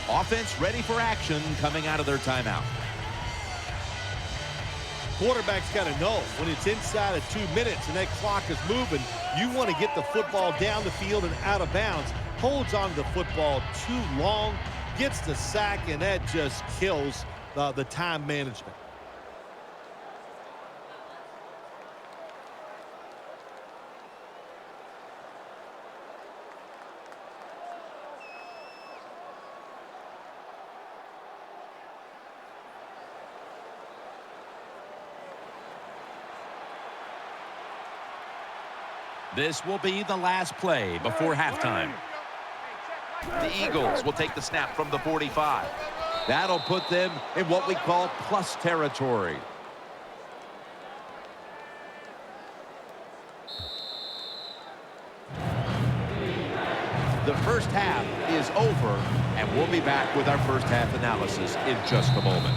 [SPEAKER 2] Offense ready for action coming out of their timeout.
[SPEAKER 3] Quarterback's got to know when it's inside of 2 minutes and that clock is moving, you want to get the football down the field and out of bounds. Holds on to the football too long, gets the sack, and that just kills the time management.
[SPEAKER 2] This will be the last play before halftime.
[SPEAKER 1] The Eagles will take the snap from the 45.
[SPEAKER 2] That'll put them in what we call plus territory. The first half is over, and we'll be back with our first half analysis in just a moment.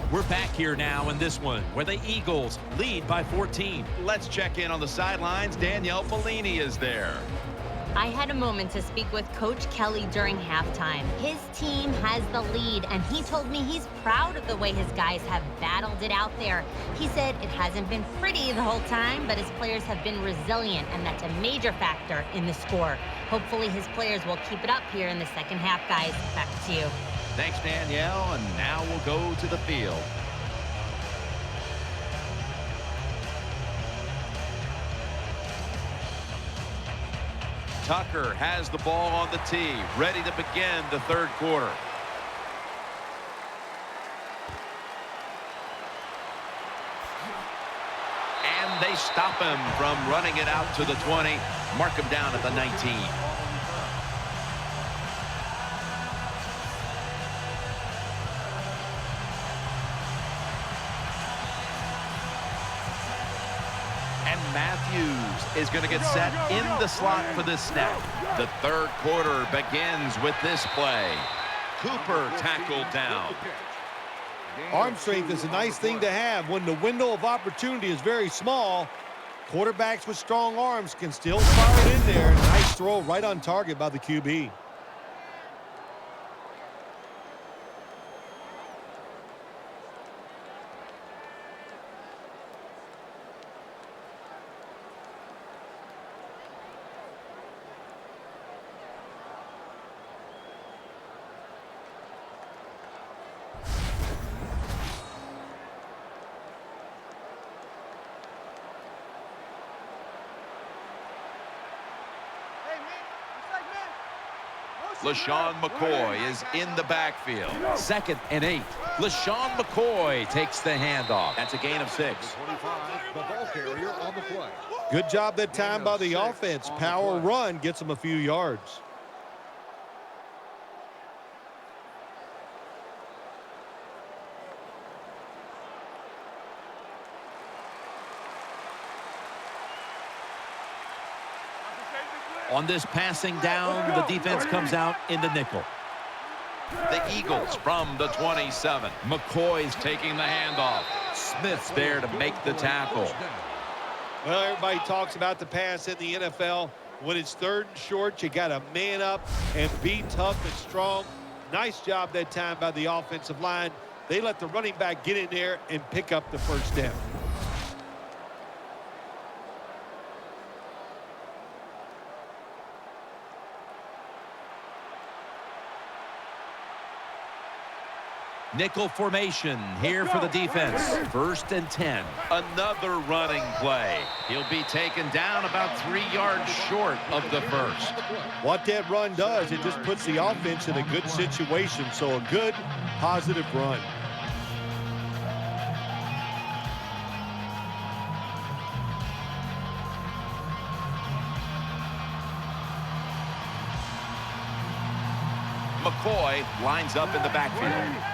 [SPEAKER 2] We're back here now in this one where the Eagles lead by 14.
[SPEAKER 1] Let's check in on the sidelines. Danielle Bellini is there.
[SPEAKER 7] I had a moment to speak with Coach Kelly during halftime. His team has the lead, and he told me he's proud of the way his guys have battled it out there. He said it hasn't been pretty the whole time, but his players have been resilient, and that's a major factor in the score. Hopefully his players will keep it up here in the second half, guys. Back to you.
[SPEAKER 1] Thanks, Danielle, and now we'll go to the field. Tucker has the ball on the tee, ready to begin the third quarter. And they stop him from running it out to the 20, mark him down at the 19. Matthews is going to get set in the slot for this snap. The third quarter begins with this play. Cooper tackled down.
[SPEAKER 3] Arm strength is a nice thing to have when the window of opportunity is very small. Quarterbacks with strong arms can still fire it in there. Nice throw right on target by the QB.
[SPEAKER 1] LaShawn McCoy is in the backfield.
[SPEAKER 2] 2nd and 8. LaShawn McCoy takes the handoff.
[SPEAKER 1] That's a gain of 6.
[SPEAKER 4] 25, the ball carrier on the play.
[SPEAKER 3] Good job that time by the offense. Power run gets them a few yards.
[SPEAKER 2] On this passing down, the defense comes out in the nickel.
[SPEAKER 1] The Eagles from the 27.
[SPEAKER 2] McCoy's taking the handoff. Smith's there to make the tackle.
[SPEAKER 3] Well, everybody talks about the pass in the NFL. When it's 3rd and short, you got to man up and be tough and strong. Nice job that time by the offensive line. They let the running back get in there and pick up the first down.
[SPEAKER 2] Nickel formation here for the defense. 1st and 10.
[SPEAKER 1] Another running play. He'll be taken down about 3 yards short of the first.
[SPEAKER 3] What that run does, it just puts the offense in a good situation. So a good, positive run.
[SPEAKER 1] McCoy lines up in the backfield.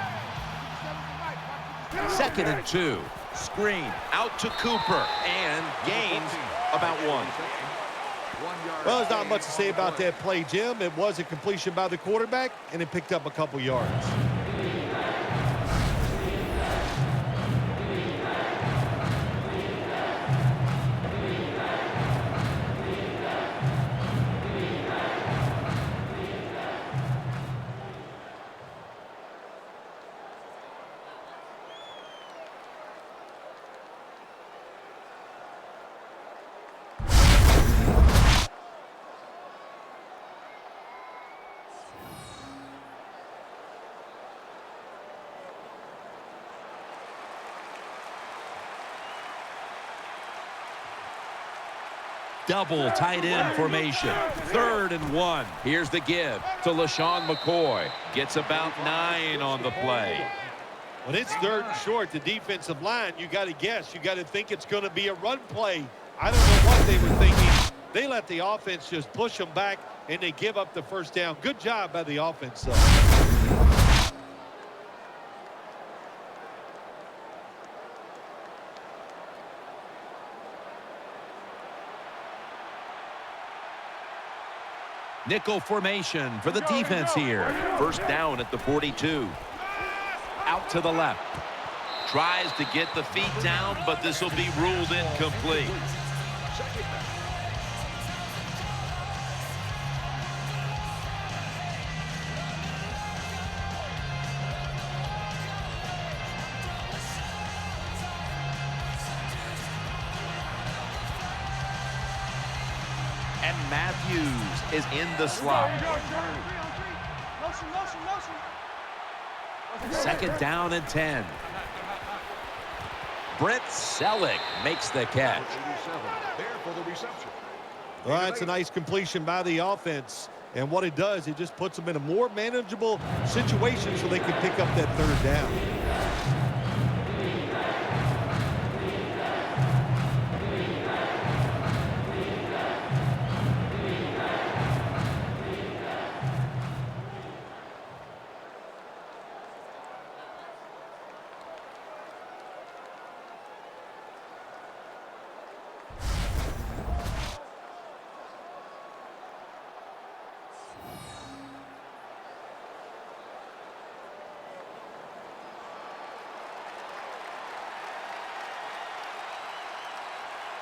[SPEAKER 2] 2nd and 2. Screen.
[SPEAKER 1] Out to Cooper and gains about 1.
[SPEAKER 3] Well, there's not much to say about that play, Jim. It was a completion by the quarterback, and it picked up a couple yards.
[SPEAKER 2] Double tight end formation. 3rd and 1.
[SPEAKER 1] Here's the give to LaShawn McCoy. Gets about 9 on the play.
[SPEAKER 3] When it's 3rd and short, the defensive line, you got to guess. You got to think it's going to be a run play. I don't know what they were thinking. They let the offense just push them back, and they give up the first down. Good job by the offense, though.
[SPEAKER 2] Nickel formation for the defense here.
[SPEAKER 1] 1st down at the 42. Out to the left. Tries to get the feet down, but this will be ruled incomplete. And Matthews is in the slot.
[SPEAKER 2] 2nd down and 10. Brent Selleck makes the catch.
[SPEAKER 3] Well, that's a nice completion by the offense. And what it does, it just puts them in a more manageable situation so they can pick up that 3rd down.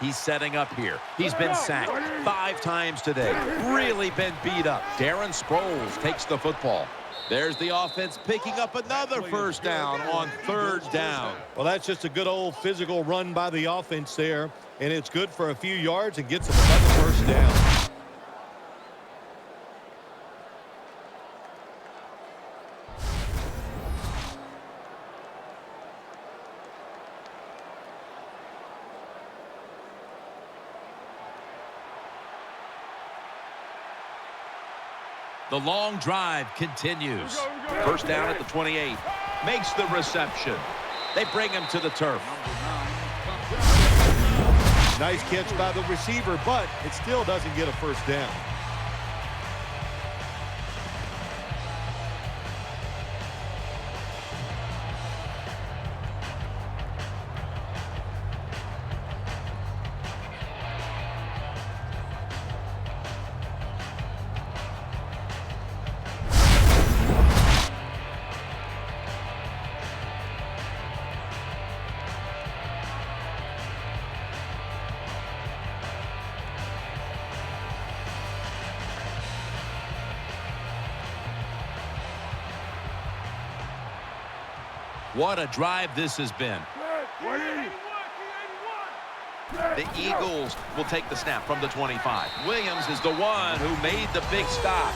[SPEAKER 2] He's setting up here. He's been sacked 5 times today. Really been beat up. Darren Sproles takes the football. There's the offense picking up another 1st down on 3rd down.
[SPEAKER 3] Well, that's just a good old physical run by the offense there. And it's good for a few yards and gets them another 1st down.
[SPEAKER 2] The long drive continues.
[SPEAKER 1] 1st down at the 28. Makes the reception.
[SPEAKER 2] They bring him to the turf.
[SPEAKER 3] Nice catch by the receiver, but it still doesn't get a 1st down.
[SPEAKER 2] What a drive this has been.
[SPEAKER 1] The Eagles will take the snap from the 25. Williams is the one who made the big stop.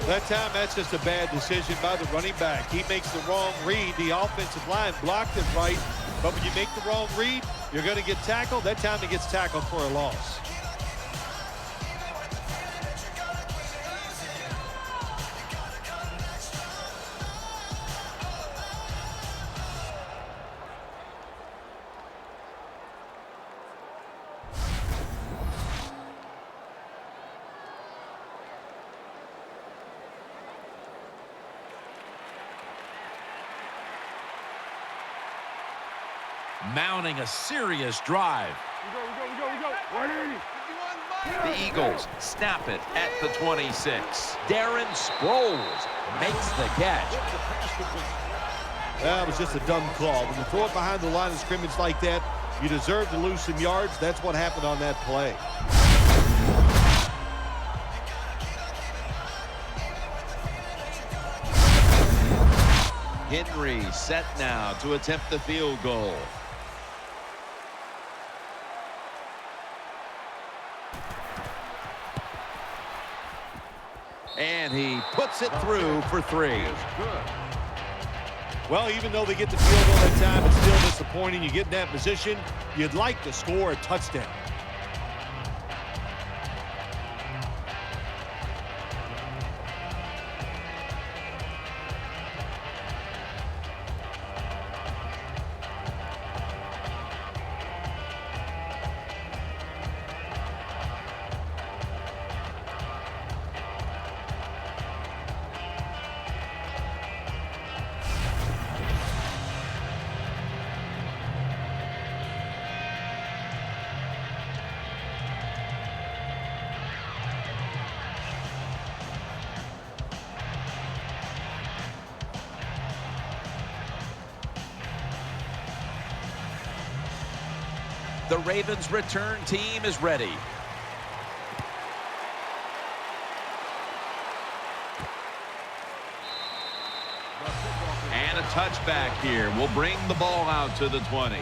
[SPEAKER 3] That time, that's just a bad decision by the running back. He makes the wrong read. The offensive line blocked it right. But when you make the wrong read, you're going to get tackled. That time he gets tackled for a loss.
[SPEAKER 2] Mounting a serious drive.
[SPEAKER 1] The Eagles snap it at the 26.
[SPEAKER 2] Darren Sproles makes the catch.
[SPEAKER 3] That was just a dumb call. When you throw it behind the line of scrimmage like that, you deserve to lose some yards. That's what happened on that play.
[SPEAKER 1] Henry set now to attempt the field goal.
[SPEAKER 2] And he puts it through for 3.
[SPEAKER 3] Well, even though they get the field goal that time, it's still disappointing. You get in that position, you'd like to score a touchdown.
[SPEAKER 2] The Ravens' return team is ready.
[SPEAKER 1] And a touchback here will bring the ball out to the 20.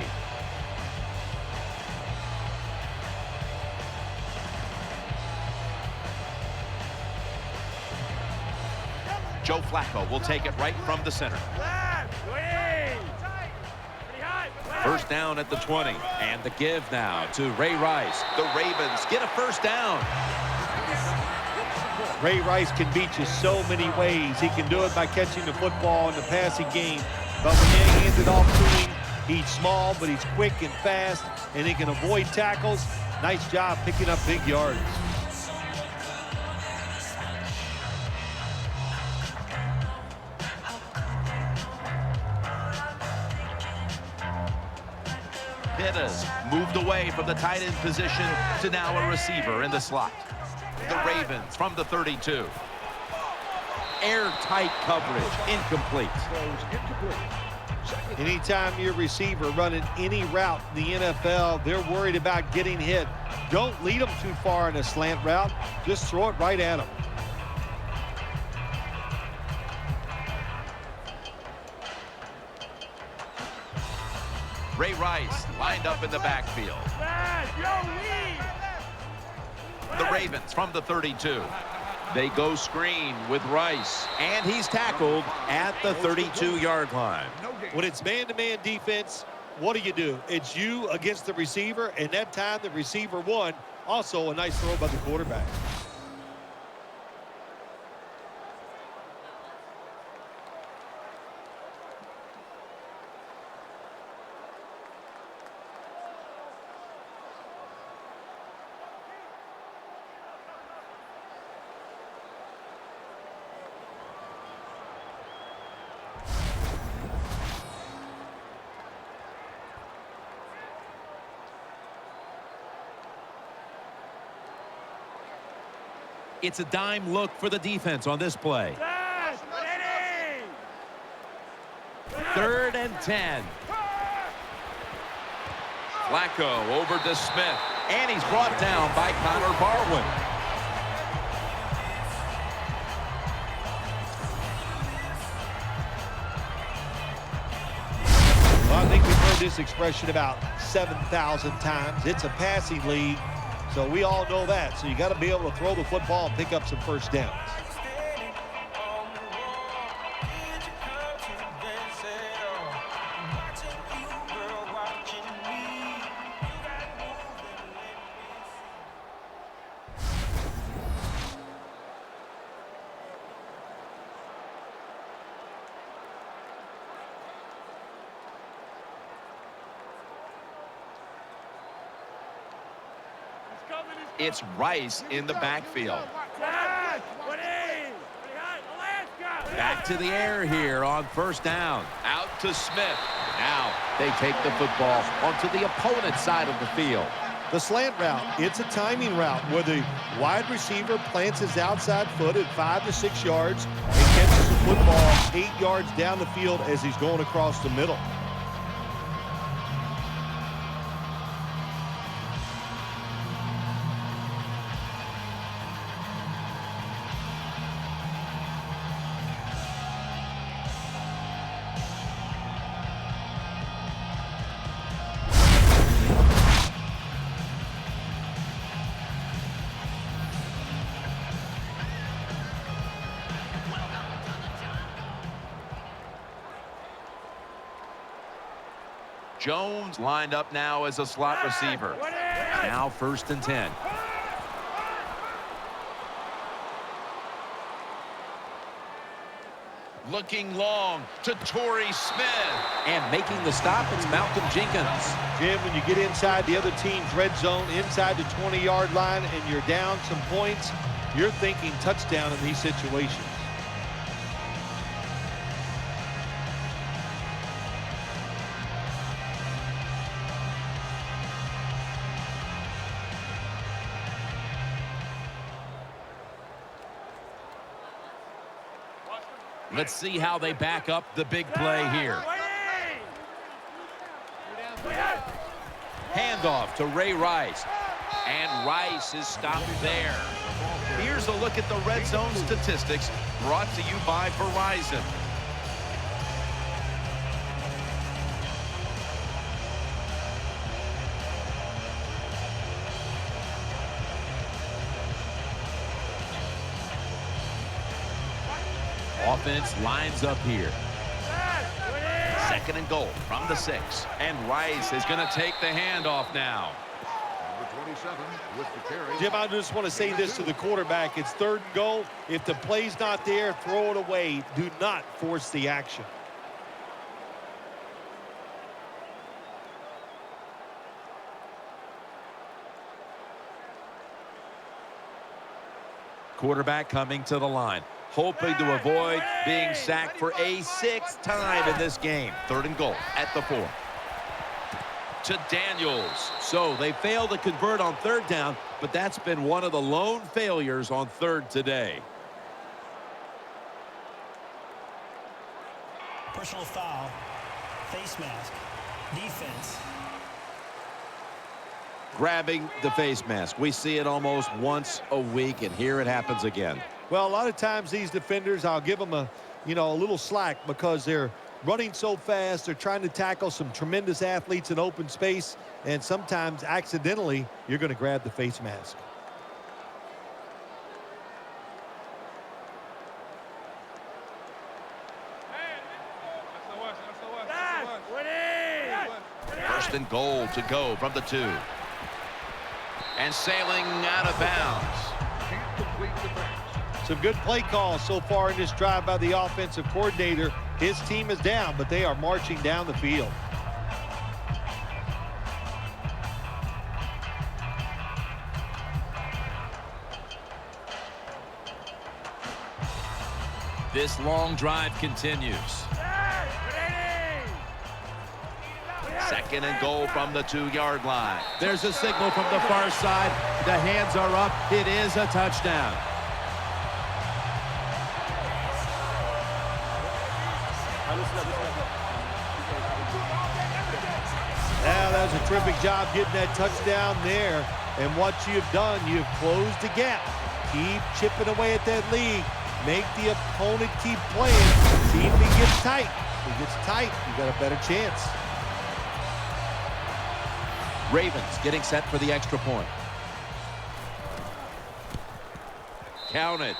[SPEAKER 1] Joe Flacco will take it right from the center. First down at the 20.
[SPEAKER 2] And the give now to Ray Rice.
[SPEAKER 1] The Ravens get a first down.
[SPEAKER 3] Ray Rice can beat you so many ways. He can do it by catching the football in the passing game. But when they hand it off to him, he's small, but he's quick and fast, and he can avoid tackles. Nice job picking up big yards.
[SPEAKER 1] Moved away from the tight end position to now a receiver in the slot. The Ravens from the 32.
[SPEAKER 2] Airtight coverage, incomplete.
[SPEAKER 3] Anytime your receiver running any route in the NFL, they're worried about getting hit. Don't lead them too far in a slant route. Just throw it right at them.
[SPEAKER 1] Ray Rice lined up in the backfield. The Ravens from the 32. They go screen with Rice.
[SPEAKER 2] And he's tackled at the 32-yard line.
[SPEAKER 3] When it's man-to-man defense, what do? It's you against the receiver, and that time the receiver won. Also a nice throw by the quarterback.
[SPEAKER 2] It's a dime look for the defense on this play. 3rd and 10.
[SPEAKER 1] Flacco over to Smith.
[SPEAKER 2] And he's brought down by Connor Barwin.
[SPEAKER 3] Well, I think we've heard this expression about 7,000 times. It's a passing league. So we all know that. So you got to be able to throw the football and pick up some first downs.
[SPEAKER 1] It's Rice in the backfield.
[SPEAKER 2] Back to the air here on first down.
[SPEAKER 1] Out to Smith.
[SPEAKER 2] Now they take the football onto the opponent's side of the field.
[SPEAKER 3] The slant route, it's a timing route where the wide receiver plants his outside foot at 5 to 6 yards and catches the football 8 yards down the field as he's going across the middle.
[SPEAKER 1] Jones lined up now as a slot receiver.
[SPEAKER 2] Now 1st and 10.
[SPEAKER 1] Looking long to Torrey Smith.
[SPEAKER 2] And making the stop, it's Malcolm Jenkins.
[SPEAKER 3] Jim, when you get inside the other team's red zone, inside the 20-yard line, and you're down some points, you're thinking touchdown in these situations.
[SPEAKER 2] Let's see how they back up the big play here. Handoff to Ray Rice.
[SPEAKER 1] And Rice is stopped there. Here's a look at the red zone statistics brought to you by Verizon.
[SPEAKER 2] Offense lines up here.
[SPEAKER 1] 2nd and goal from the 6. And Rice is going to take the handoff now.
[SPEAKER 4] Number 27 with the carry.
[SPEAKER 3] Jim, I just want to say this to the quarterback. It's 3rd and goal. If the play's not there, throw it away. Do not force the action.
[SPEAKER 2] Quarterback coming to the line, hoping to avoid being sacked for a 6th time in this game.
[SPEAKER 1] 3rd and goal at the 4. To Daniels.
[SPEAKER 2] So they failed to convert on 3rd down, but that's been one of the lone failures on 3rd today.
[SPEAKER 6] Personal foul. Face mask. Defense.
[SPEAKER 2] Grabbing the face mask. We see it almost once a week, and here it happens again.
[SPEAKER 3] Well, a lot of times these defenders, I'll give them a little slack because they're running so fast. They're trying to tackle some tremendous athletes in open space, and sometimes accidentally you're going to grab the face mask.
[SPEAKER 1] First and goal to go from the 2. And sailing out of bounds.
[SPEAKER 4] Can't complete the pass.
[SPEAKER 3] Some good play calls so far in this drive by the offensive coordinator. His team is down, but they are marching down the field.
[SPEAKER 2] This long drive continues.
[SPEAKER 1] 2nd and goal from the 2-yard line.
[SPEAKER 2] There's a signal from the far side. The hands are up. It is a touchdown.
[SPEAKER 3] Now that was a terrific job getting that touchdown there. And what you've done, you've closed the gap. Keep chipping away at that lead. Make the opponent keep playing. See if he gets tight. If he gets tight, you got a better chance.
[SPEAKER 2] Ravens getting set for the extra point. Count it.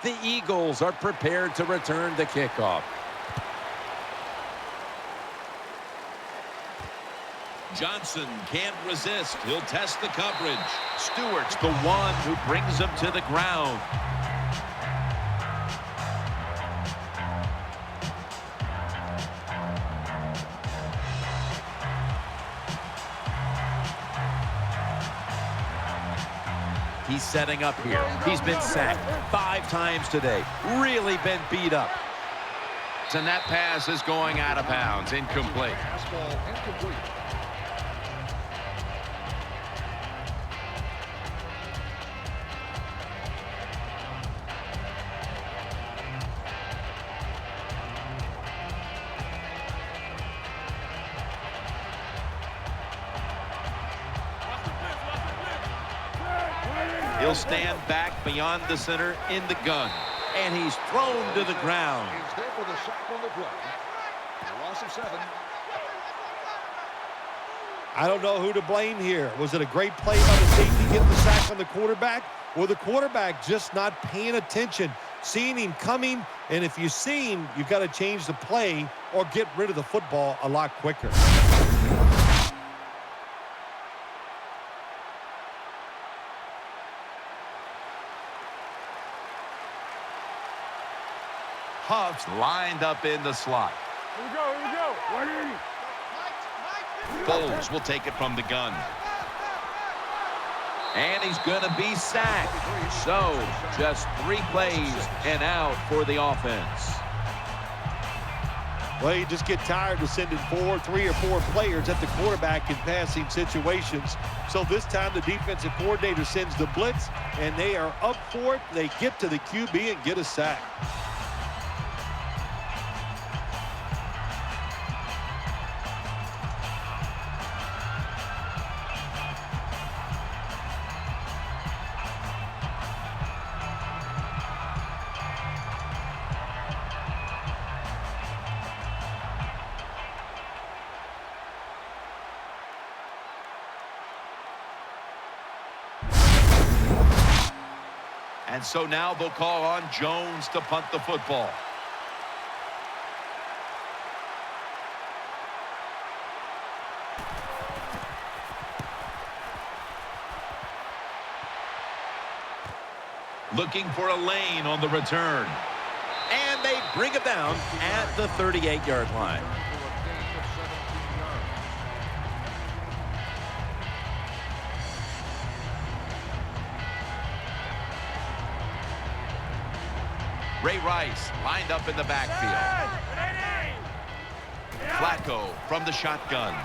[SPEAKER 2] The Eagles are prepared to return the kickoff.
[SPEAKER 1] Johnson can't resist. He'll test the coverage. Stewart's the one who brings him to the ground.
[SPEAKER 2] He's setting up here. He's been sacked 5 times today. Really been beat up.
[SPEAKER 1] And that pass is going out of bounds. Incomplete.
[SPEAKER 4] Fastball incomplete.
[SPEAKER 1] He'll stand back beyond the center in the gun.
[SPEAKER 2] And he's thrown to the ground.
[SPEAKER 4] He's there for the sack on the play. A loss of 7.
[SPEAKER 3] I don't know who to blame here. Was it a great play by the safety getting the sack on the quarterback? Or the quarterback just not paying attention, seeing him coming? And if you see him, you've got to change the play or get rid of the football a lot quicker.
[SPEAKER 1] Huff's lined up in the slot.
[SPEAKER 5] Here we go, here we go. 180.
[SPEAKER 1] Foles will take it from the gun. And he's going to be sacked. So, just 3 plays and out for the offense.
[SPEAKER 3] Well, you just get tired of sending 3 or 4 players at the quarterback in passing situations. So this time the defensive coordinator sends the blitz, and they are up for it. They get to the QB and get a sack.
[SPEAKER 1] And so now they'll call on Jones to punt the football. Looking for a lane on the return.
[SPEAKER 2] And they bring him down at the 38-yard line.
[SPEAKER 1] Ray Rice lined up in the backfield. Flacco from the shotgun.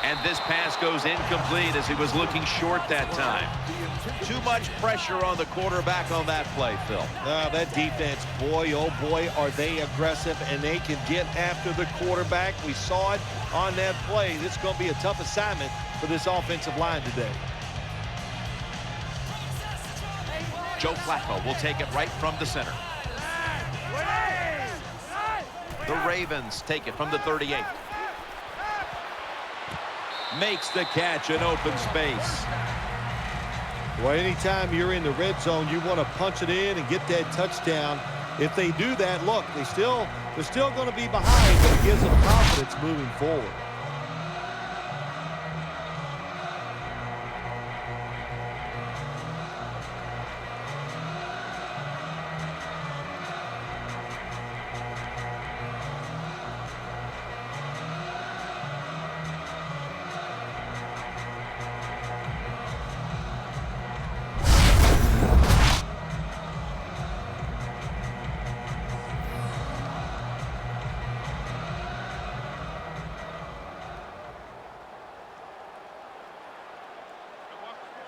[SPEAKER 1] And this pass goes incomplete as he was looking short that time. Too much pressure on the quarterback on that play, Phil.
[SPEAKER 3] That defense, boy, oh boy, are they aggressive, and they can get after the quarterback. We saw it on that play. This is going to be a tough assignment for this offensive line today.
[SPEAKER 1] Joe Flacco will take it right from the center. The Ravens take it from the 38.
[SPEAKER 2] Makes the catch in open space.
[SPEAKER 3] Well, anytime you're in the red zone, you want to punch it in and get that touchdown. If they do that, look, they're still going to be behind, but it gives them confidence moving forward.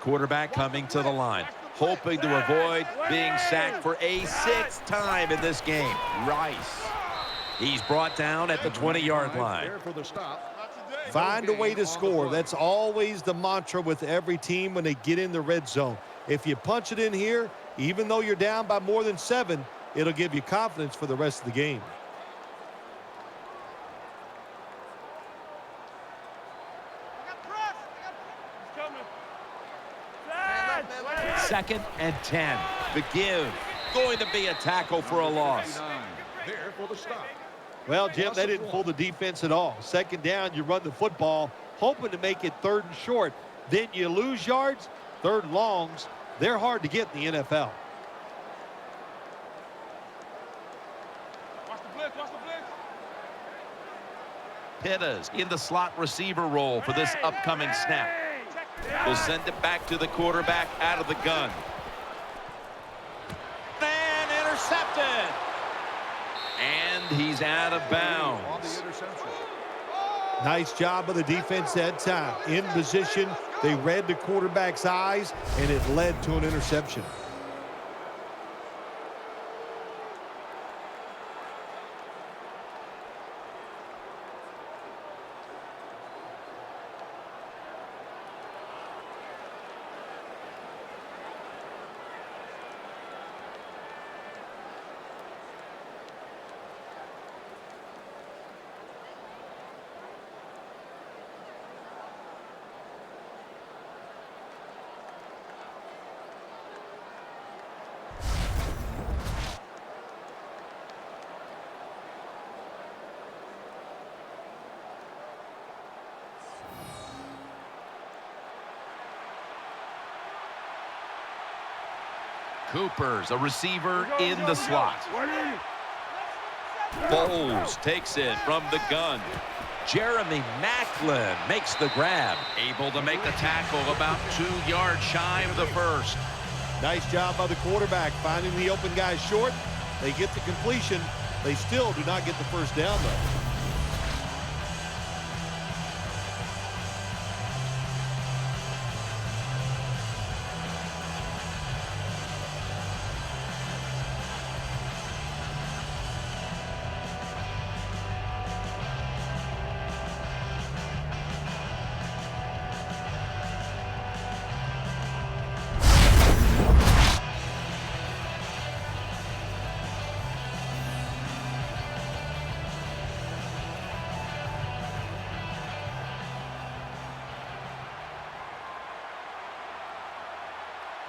[SPEAKER 2] Quarterback coming to the line, hoping to avoid being sacked for a 6th time in this game. Rice. He's brought down at the 20-yard line.
[SPEAKER 3] Find a way to score. That's always the mantra with every team when they get in the red zone. If you punch it in here, even though you're down by more than 7, it'll give you confidence for the rest of the game.
[SPEAKER 2] Second and 10. The give. Going to be a tackle for a loss.
[SPEAKER 4] There for the stop.
[SPEAKER 3] Well, Jim, they didn't fool the defense at all. Second down, you run the football, hoping to make it third and short. Then you lose yards, third and longs. They're hard to get in the NFL.
[SPEAKER 5] Watch the blitz, watch the blitz.
[SPEAKER 2] Pitta's in the slot receiver role for this upcoming snap. We'll send it back to the quarterback out of the gun. And intercepted. And he's out of
[SPEAKER 4] On
[SPEAKER 2] bounds.
[SPEAKER 4] the interception.
[SPEAKER 3] Nice job of the defense that time. In position, they read the quarterback's eyes, and it led to an interception.
[SPEAKER 2] Cooper's a receiver in the slot. Bowles takes it from the gun. Jeremy Maclin makes the grab.
[SPEAKER 1] Able to make the tackle about 2 yards shy of the first.
[SPEAKER 3] Nice job by the quarterback finding the open guy short. They get the completion. They still do not get the first down, though.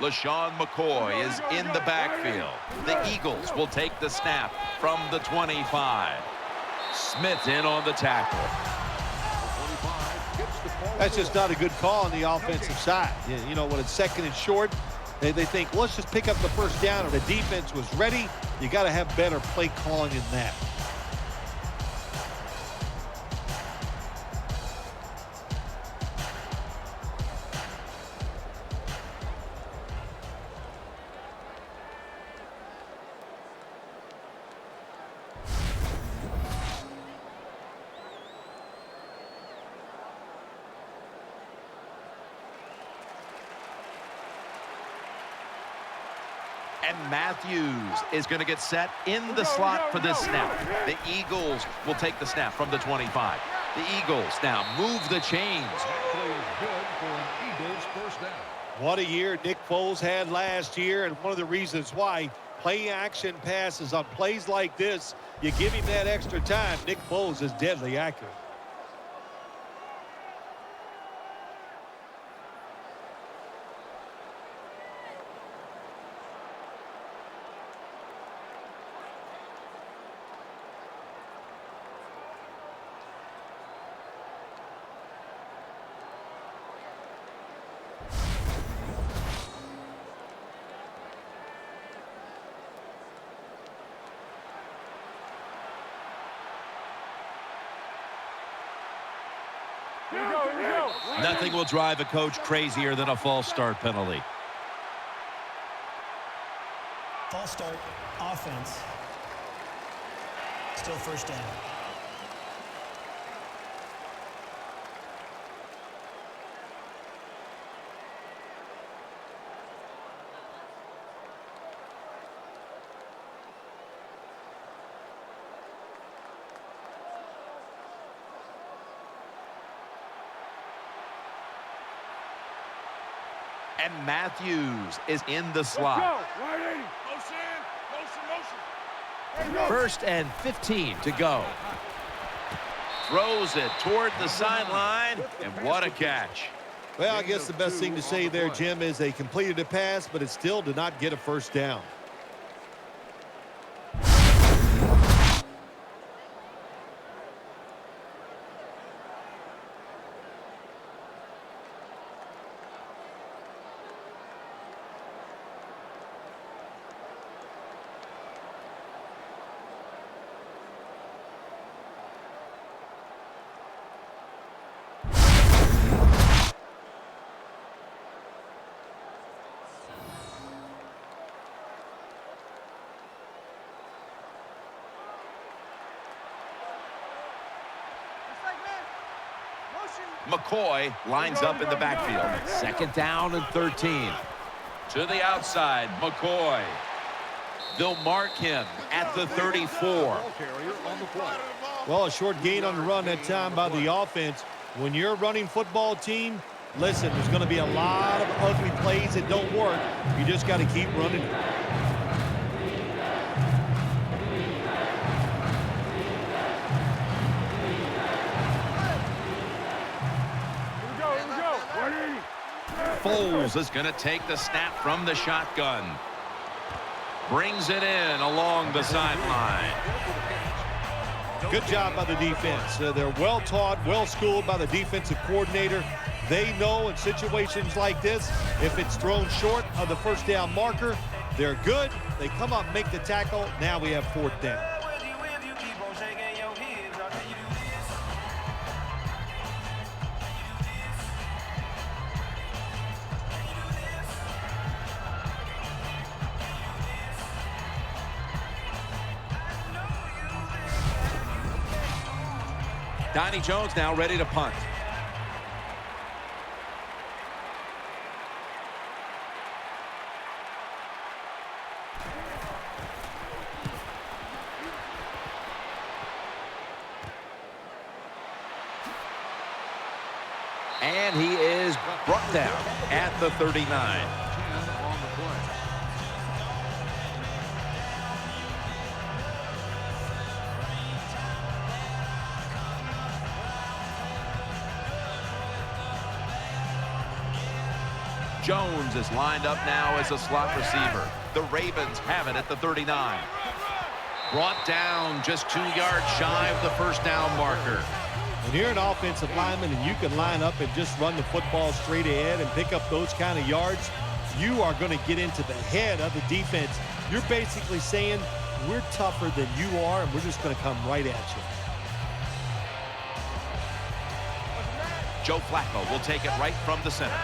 [SPEAKER 2] LaShawn McCoy is in the backfield. The Eagles will take the snap from the 25. Smith in on the tackle.
[SPEAKER 4] 25 gets the ball.
[SPEAKER 3] That's just not a good call on the offensive side. You know, when it's second and short, they think, well, let's just pick up the first down. And the defense was ready. You got to have better play calling than that.
[SPEAKER 2] And Matthews is going to get set in the slot for this snap. The Eagles will take the snap from the 25. The Eagles now move the chains.
[SPEAKER 4] Play is good for an Eagles first down.
[SPEAKER 3] What a year Nick Foles had last year, and one of the reasons why play action passes on plays like this, you give him that extra time. Nick Foles is deadly accurate.
[SPEAKER 2] Nothing will drive a coach crazier than a false start penalty.
[SPEAKER 6] False start, offense. Still first down.
[SPEAKER 2] And Matthews is in the slot. First and 15 to go. Throws it toward the sideline, and what a catch.
[SPEAKER 3] Well, I guess the best thing to say there, Jim, is they completed a pass, but it still did not get a first down.
[SPEAKER 1] McCoy lines up in the backfield.
[SPEAKER 2] Second down and 13. To the outside, McCoy. They'll mark him at the 34.
[SPEAKER 4] Ball carrier on the play.
[SPEAKER 3] Well, a short gain on the run that time by the offense. When you're a running football team, listen, there's going to be a lot of ugly plays that don't work. You just got to keep running.
[SPEAKER 1] Foles is going to take the snap from the shotgun. Brings it in along the sideline.
[SPEAKER 3] Good job by the defense. They're well taught, well schooled by the defensive coordinator. They know in situations like this, if it's thrown short of the first down marker, they're good. They come up, make the tackle. Now we have fourth down.
[SPEAKER 2] Donnie Jones now ready to punt. And he is brought down at the 39.
[SPEAKER 4] 10 on the play.
[SPEAKER 1] Jones is lined up now as a slot receiver. The Ravens have it at the 39. Brought down just 2 yards shy of the first down marker.
[SPEAKER 3] When you're an offensive lineman and you can line up and just run the football straight ahead and pick up those kind of yards, you are going to get into the head of the defense. You're basically saying, we're tougher than you are, and we're just going to come right at you.
[SPEAKER 1] Joe Flacco will take it right from the center.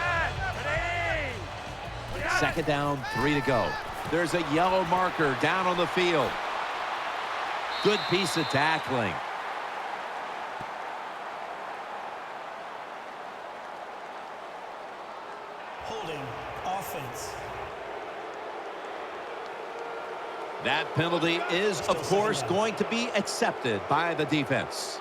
[SPEAKER 2] Second down, 3 to go. There's a yellow marker down on the field. Good piece of tackling.
[SPEAKER 6] Holding offense.
[SPEAKER 2] That penalty is, of course, going to be accepted by the defense.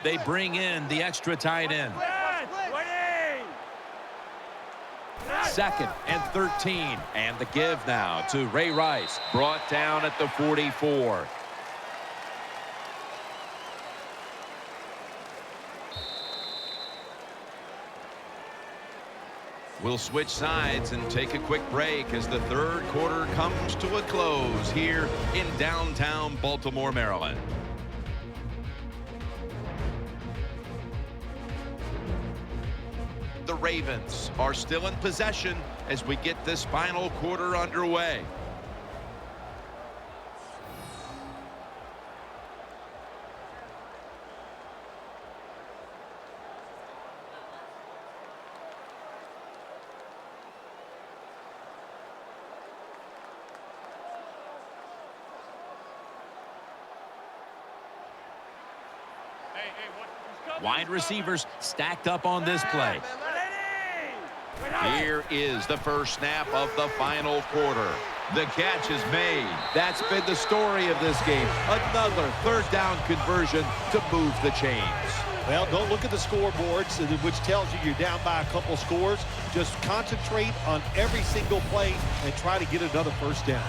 [SPEAKER 2] They bring in the extra tight end. Second and 13. And the give now to Ray Rice. Brought down at the 44.
[SPEAKER 1] We'll switch sides and take a quick break as the third quarter comes to a close here in downtown Baltimore, Maryland. The Ravens are still in possession as we get this final quarter underway.
[SPEAKER 2] Wide receivers stacked up on this play.
[SPEAKER 1] Here is the first snap of the final quarter. The catch is made.
[SPEAKER 2] That's been the story of this game. Another third down conversion to move the chains.
[SPEAKER 3] Well, don't look at the scoreboards, which tells you you're down by a couple scores. Just concentrate on every single play and try to get another first down.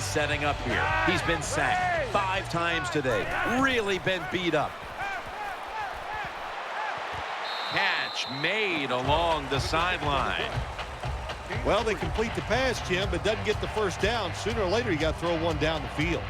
[SPEAKER 2] He's setting up here. He's been sacked 5 times today. Really been beat up.
[SPEAKER 1] Catch made along the sideline.
[SPEAKER 3] Well, they complete the pass, Jim, but doesn't get the first down. Sooner or later, you got to throw one down the field.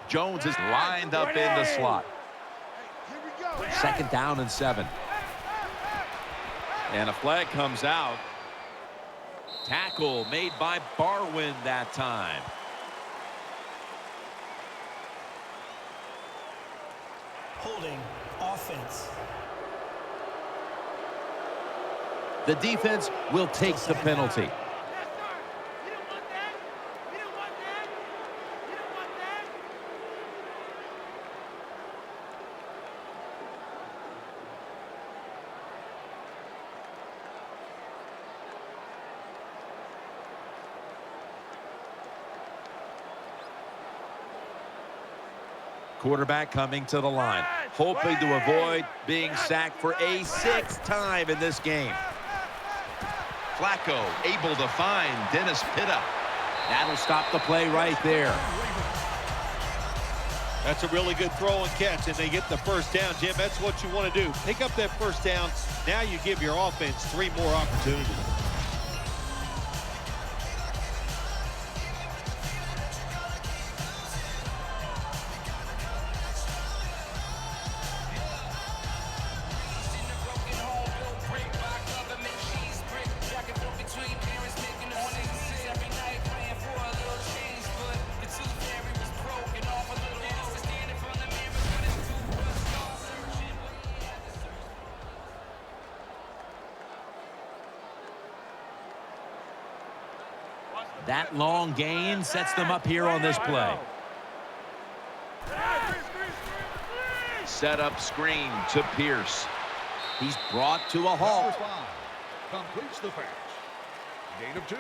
[SPEAKER 1] Jones is lined up in the slot.
[SPEAKER 2] Second down and 7.
[SPEAKER 1] And a flag comes out. Tackle made by Barwin that time.
[SPEAKER 6] Holding offense.
[SPEAKER 2] The defense will take the penalty. Quarterback coming to the line, hoping to avoid being sacked for a 6th time in this game.
[SPEAKER 1] Flacco able to find Dennis Pitta.
[SPEAKER 2] That'll stop the play right there.
[SPEAKER 3] That's a really good throw and catch, and they get the first down, Jim. That's what you want to do. Pick up that first down. Now you give your offense 3 more opportunities.
[SPEAKER 2] That long gain sets them up here on this play.
[SPEAKER 1] Set up screen to Pierce.
[SPEAKER 2] He's brought to a halt.
[SPEAKER 4] Number 5 completes the pass. Gain of 2.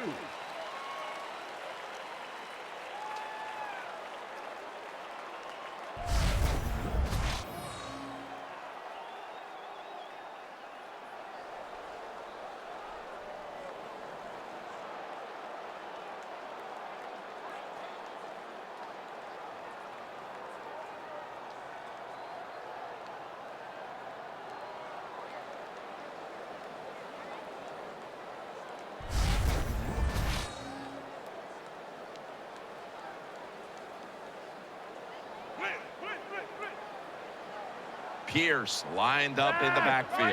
[SPEAKER 1] Pierce lined up in the backfield.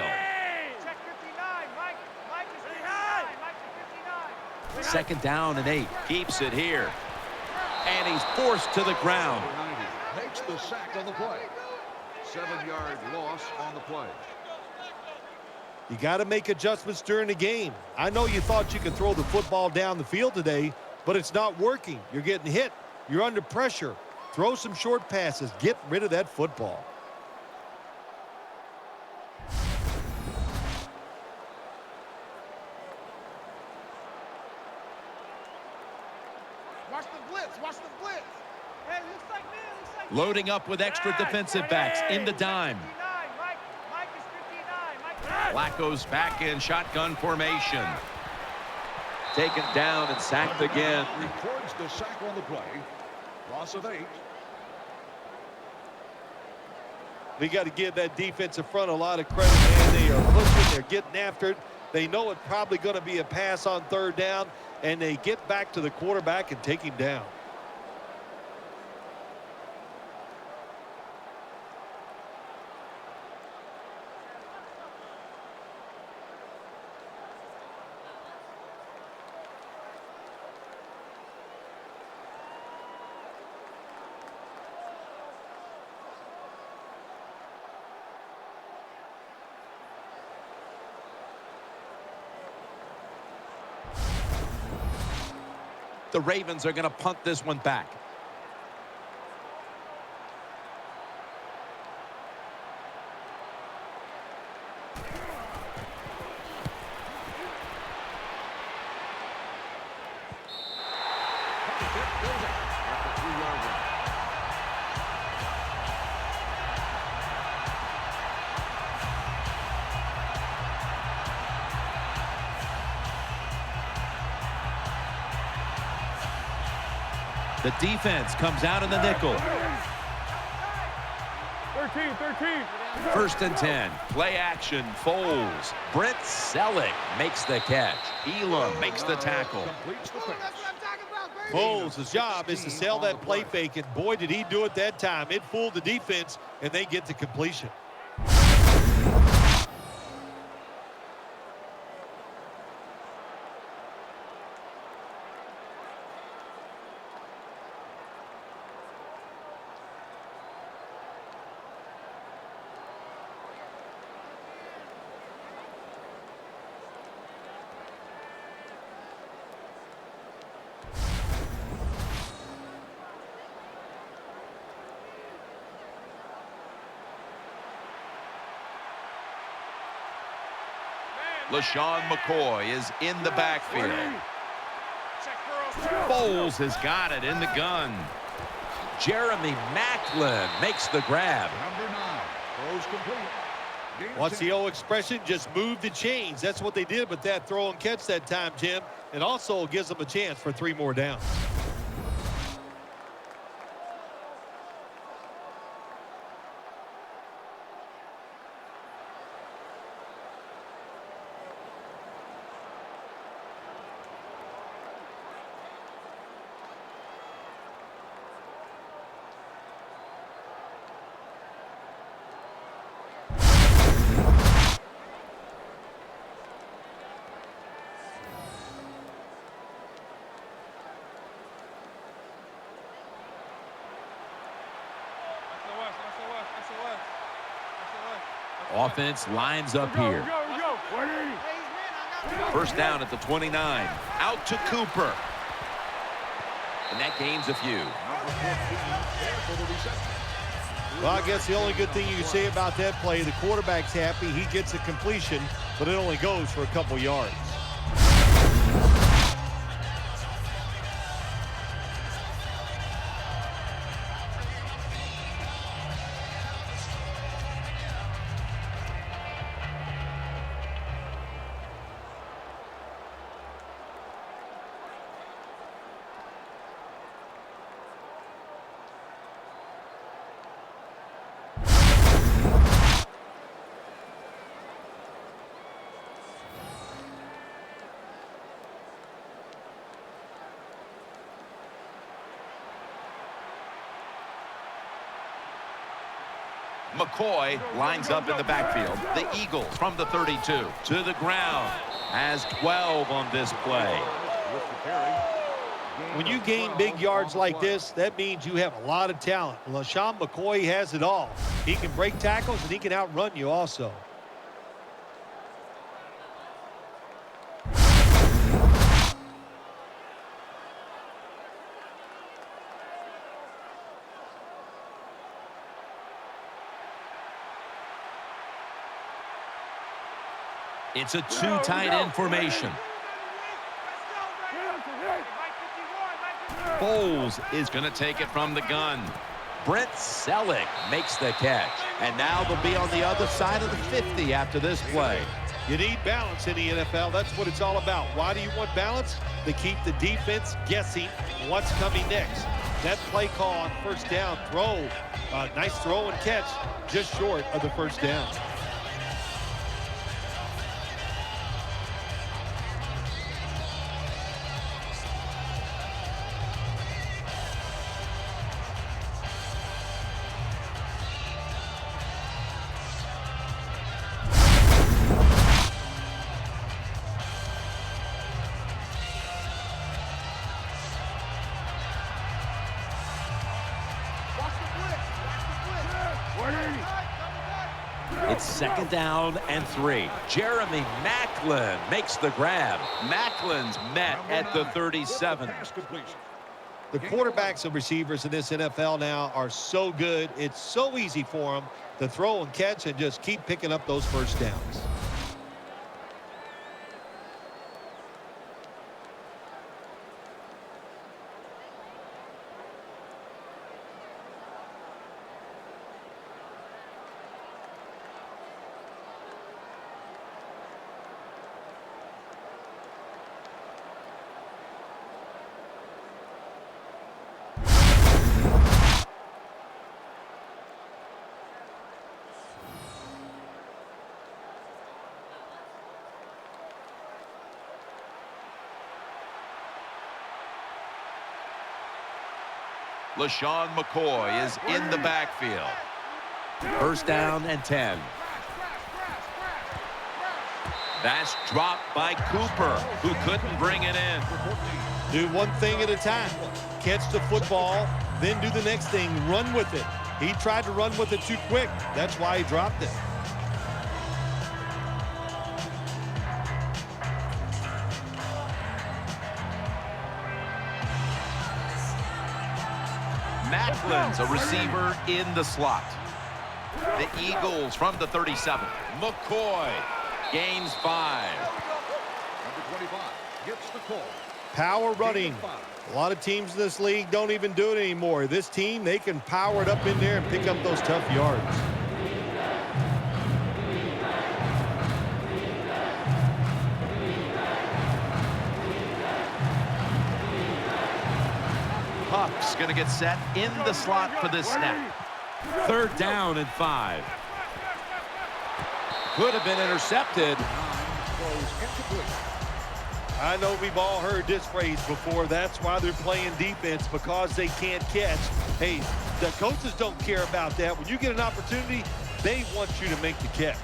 [SPEAKER 5] Check 59. Mike is 59. Mike is 59.
[SPEAKER 2] Second down and 8.
[SPEAKER 1] Keeps it here. And he's forced to the ground.
[SPEAKER 4] Number 90 makes the sack on the play. 7-yard loss on the play.
[SPEAKER 3] You got to make adjustments during the game. I know you thought you could throw the football down the field today, but it's not working. You're getting hit. You're under pressure. Throw some short passes. Get rid of that football.
[SPEAKER 5] Watch the blitz. Watch the blitz. Hey, looks like me. Looks like me.
[SPEAKER 2] Loading up with extra defensive backs in the dime.
[SPEAKER 5] 59. Mike is 59. Mike.
[SPEAKER 1] Flacco's back in shotgun formation. Taken down and sacked again.
[SPEAKER 4] Records the sack on the play. Loss of 8.
[SPEAKER 3] We got to give that defensive front a lot of credit, man. They are pushing. They're getting after it. They know it's probably going to be a pass on 3rd down, and they get back to the quarterback and take him down.
[SPEAKER 2] The Ravens are going to punt this one back. The defense comes out in the nickel.
[SPEAKER 5] 13.
[SPEAKER 2] First and 10.
[SPEAKER 1] Play action. Foles.
[SPEAKER 2] Brent Selleck makes the catch.
[SPEAKER 1] Elam makes the tackle.
[SPEAKER 4] Completes the pass.
[SPEAKER 3] Foles' job is to sell that play fake, and boy, did he do it that time. It fooled the defense, and they get the completion.
[SPEAKER 1] LaShawn McCoy is in the backfield. Foles has got it in the gun.
[SPEAKER 2] Jeremy Maclin makes the grab.
[SPEAKER 4] Number 9. Throws complete. Gain of
[SPEAKER 3] What's
[SPEAKER 4] 10.
[SPEAKER 3] the old expression? Just move the chains. That's what they did with that throw and catch that time, Jim. And also gives them a chance for 3 more downs.
[SPEAKER 2] Offense lines up here.
[SPEAKER 1] First down at the 29. Out to Cooper. And that gains a few.
[SPEAKER 4] Number 15 there for the reception.
[SPEAKER 3] Well, I guess the only good thing you can say about that play, the quarterback's happy. He gets a completion, but it only goes for a couple yards.
[SPEAKER 1] McCoy lines up in the backfield. The Eagles from the 32 to the ground. Has 12 on this play.
[SPEAKER 4] With the carry.
[SPEAKER 3] When you gain big yards like this, that means you have a lot of talent. LaShawn McCoy has it all. He can break tackles, and he can outrun you also.
[SPEAKER 2] It's a two tight end formation.
[SPEAKER 1] Foles is going to take it from the gun.
[SPEAKER 2] Brent Selleck makes the catch. And now they'll be on the other side of the 50 after this play.
[SPEAKER 3] You need balance in the NFL. That's what it's all about. Why do you want balance? To keep the defense guessing what's coming next. That play call on first down, nice throw and catch, just short of the first down.
[SPEAKER 2] It's Second down and 3. Jeremy Maclin makes the grab.
[SPEAKER 1] Maclin's met at the 37.
[SPEAKER 3] The quarterbacks and receivers in this NFL now are so good. It's so easy for them to throw and catch and just keep picking up those first downs.
[SPEAKER 1] LaShawn McCoy is in the backfield.
[SPEAKER 2] First down and 10.
[SPEAKER 1] That's dropped by Cooper, who couldn't bring it in.
[SPEAKER 3] Do one thing at a time. Catch the football, then do the next thing. Run with it. He tried to run with it too quick. That's why he dropped it.
[SPEAKER 1] Macklin's a receiver in the slot. The Eagles from the 37. McCoy gains 5.
[SPEAKER 4] Number 25 gets the call.
[SPEAKER 3] Power running. A lot of teams in this league don't even do it anymore. This team, they can power it up in there and pick up those tough yards.
[SPEAKER 1] Huff's going to get set in the slot for this snap.
[SPEAKER 2] Third down and 5. Could have been intercepted.
[SPEAKER 3] I know we've all heard this phrase before. That's why they're playing defense, because they can't catch. Hey, the coaches don't care about that. When you get an opportunity, they want you to make the catch.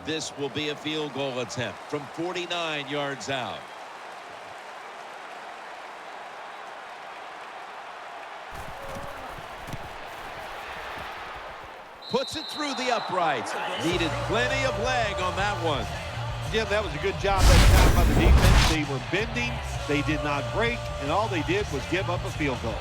[SPEAKER 2] This will be a field goal attempt from 49 yards out. Puts it through the uprights. Needed plenty of leg on that one.
[SPEAKER 3] Jim, that was a good job that time by the defense. They were bending, they did not break, and all they did was give up a field goal.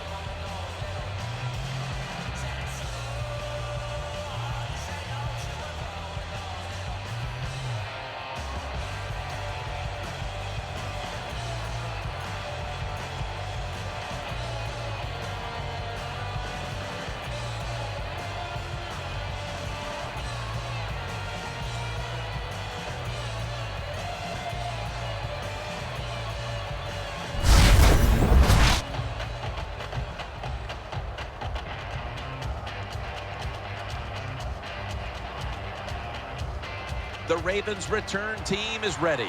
[SPEAKER 2] The Ravens' return team is ready.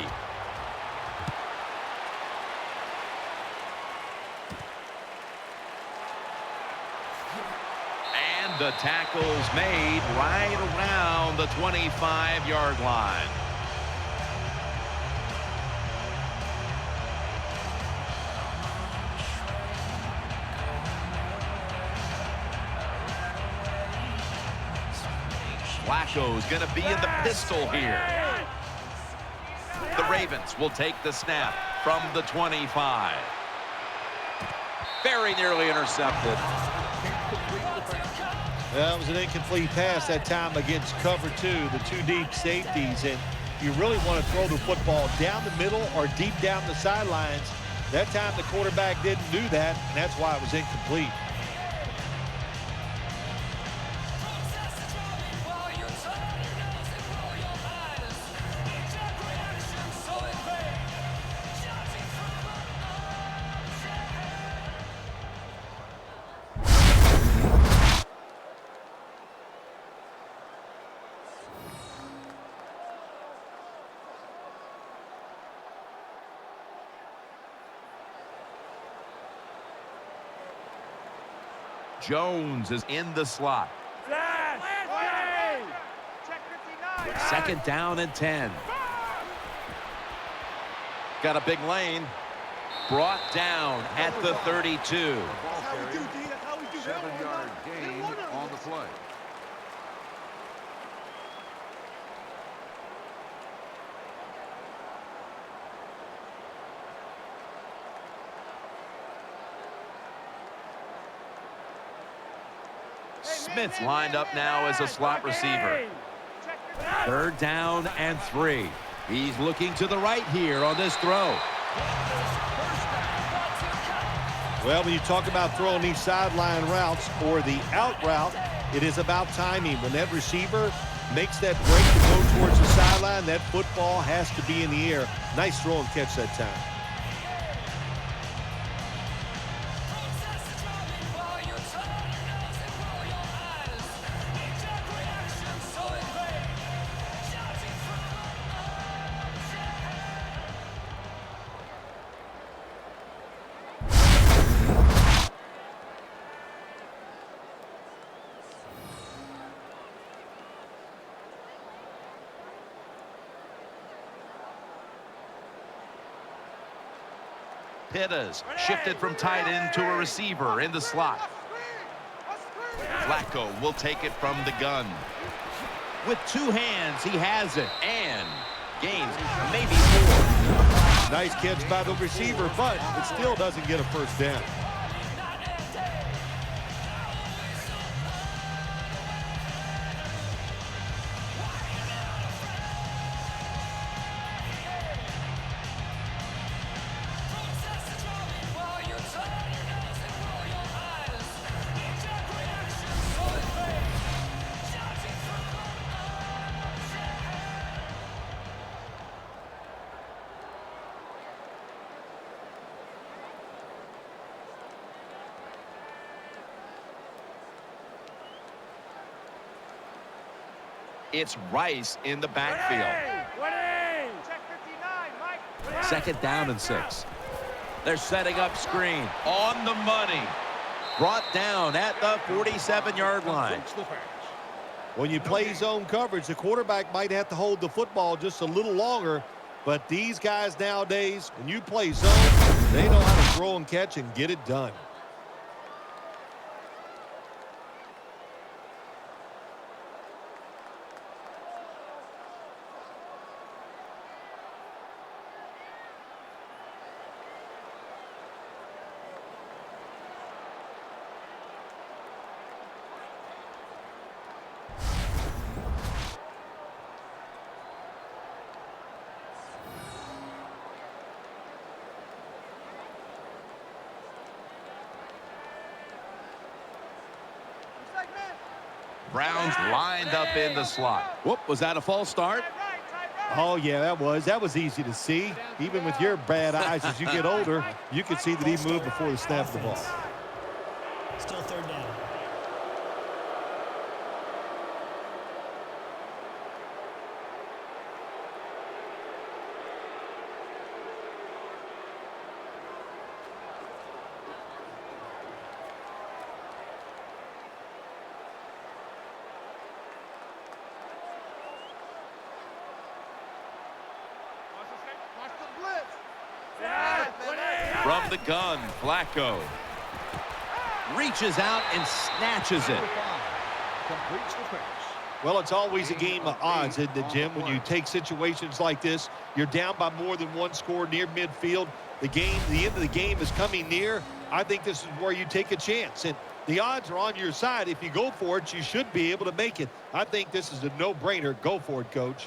[SPEAKER 1] And the tackle's made right around the 25-yard line. Flacco's going to be in the pistol here. The Ravens will take the snap from the 25.
[SPEAKER 2] Very nearly intercepted.
[SPEAKER 3] That was an incomplete pass that time against cover 2, the 2 deep safeties. And you really want to throw the football down the middle or deep down the sidelines. That time the quarterback didn't do that, and that's why it was incomplete.
[SPEAKER 1] Jones is in the slot.
[SPEAKER 5] Check 59.
[SPEAKER 2] Second down and 10. Got a big lane. Brought down at the 32.
[SPEAKER 4] Ball carrier, 7-yard gain on the play.
[SPEAKER 1] Smith's lined up now as a slot receiver.
[SPEAKER 2] Third down and 3. He's looking to the right here on this throw.
[SPEAKER 3] Well, when you talk about throwing these sideline routes or the out route, it is about timing. When that receiver makes that break to go towards the sideline, that football has to be in the air. Nice throw and catch that time.
[SPEAKER 1] Pittas shifted from tight end to a receiver in the slot. Flacco will take it from the gun.
[SPEAKER 2] With 2 hands, he has it. And gains maybe 4.
[SPEAKER 3] Nice catch by the receiver, but it still doesn't get a first down.
[SPEAKER 1] It's Rice in the backfield.
[SPEAKER 5] Check 59, Mike.
[SPEAKER 2] Second down and 6. They're setting up screen.
[SPEAKER 1] On the money.
[SPEAKER 2] Brought down at the 47-yard line.
[SPEAKER 3] When you play zone coverage, the quarterback might have to hold the football just a little longer. But these guys nowadays, when you play zone, they know how to throw and catch and get it done.
[SPEAKER 1] Browns lined up in the slot.
[SPEAKER 2] Whoop, was that a false start?
[SPEAKER 3] Oh, yeah, that was easy to see. Even with your bad eyes as you get older, you can see that he moved before the snap of the ball.
[SPEAKER 6] Still third down.
[SPEAKER 1] From the gun, Flacco.
[SPEAKER 2] Reaches out and snatches it.
[SPEAKER 4] Completes the pass.
[SPEAKER 3] Well, it's always a game of odds, isn't it, Jim? When you take situations like this, you're down by more than 1 score near midfield. The end of the game is coming near. I think this is where you take a chance. And the odds are on your side. If you go for it, you should be able to make it. I think this is a no-brainer. Go for it, Coach.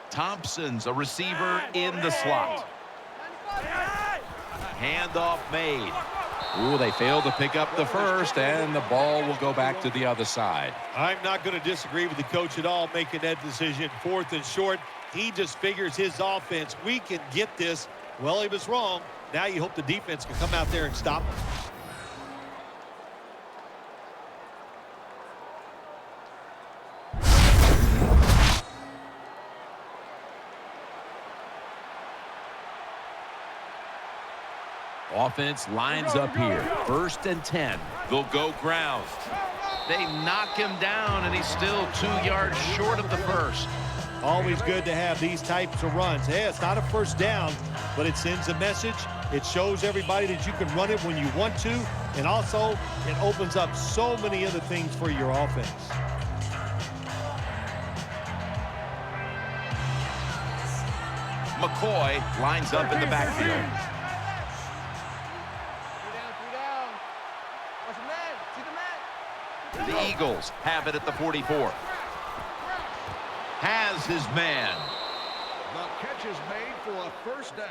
[SPEAKER 1] Thompson's a receiver in the slot. Handoff made.
[SPEAKER 2] Ooh, they failed to pick up the first, and the ball will go back to the other side.
[SPEAKER 3] I'm not going to disagree with the coach at all making that decision. 4th and short. He just figures his offense, we can get this. Well, he was wrong. Now you hope the defense can come out there and stop him.
[SPEAKER 2] Offense lines up here. 1st and 10.
[SPEAKER 1] They'll go ground. They knock him down, and he's still 2 yards short of the first.
[SPEAKER 3] Always good to have these types of runs. Yeah, it's not a first down, but it sends a message. It shows everybody that you can run it when you want to, and also it opens up so many other things for your offense.
[SPEAKER 1] McCoy lines up in the backfield. The Eagles have it at the 44. Has his man.
[SPEAKER 4] The catch is made for a first down.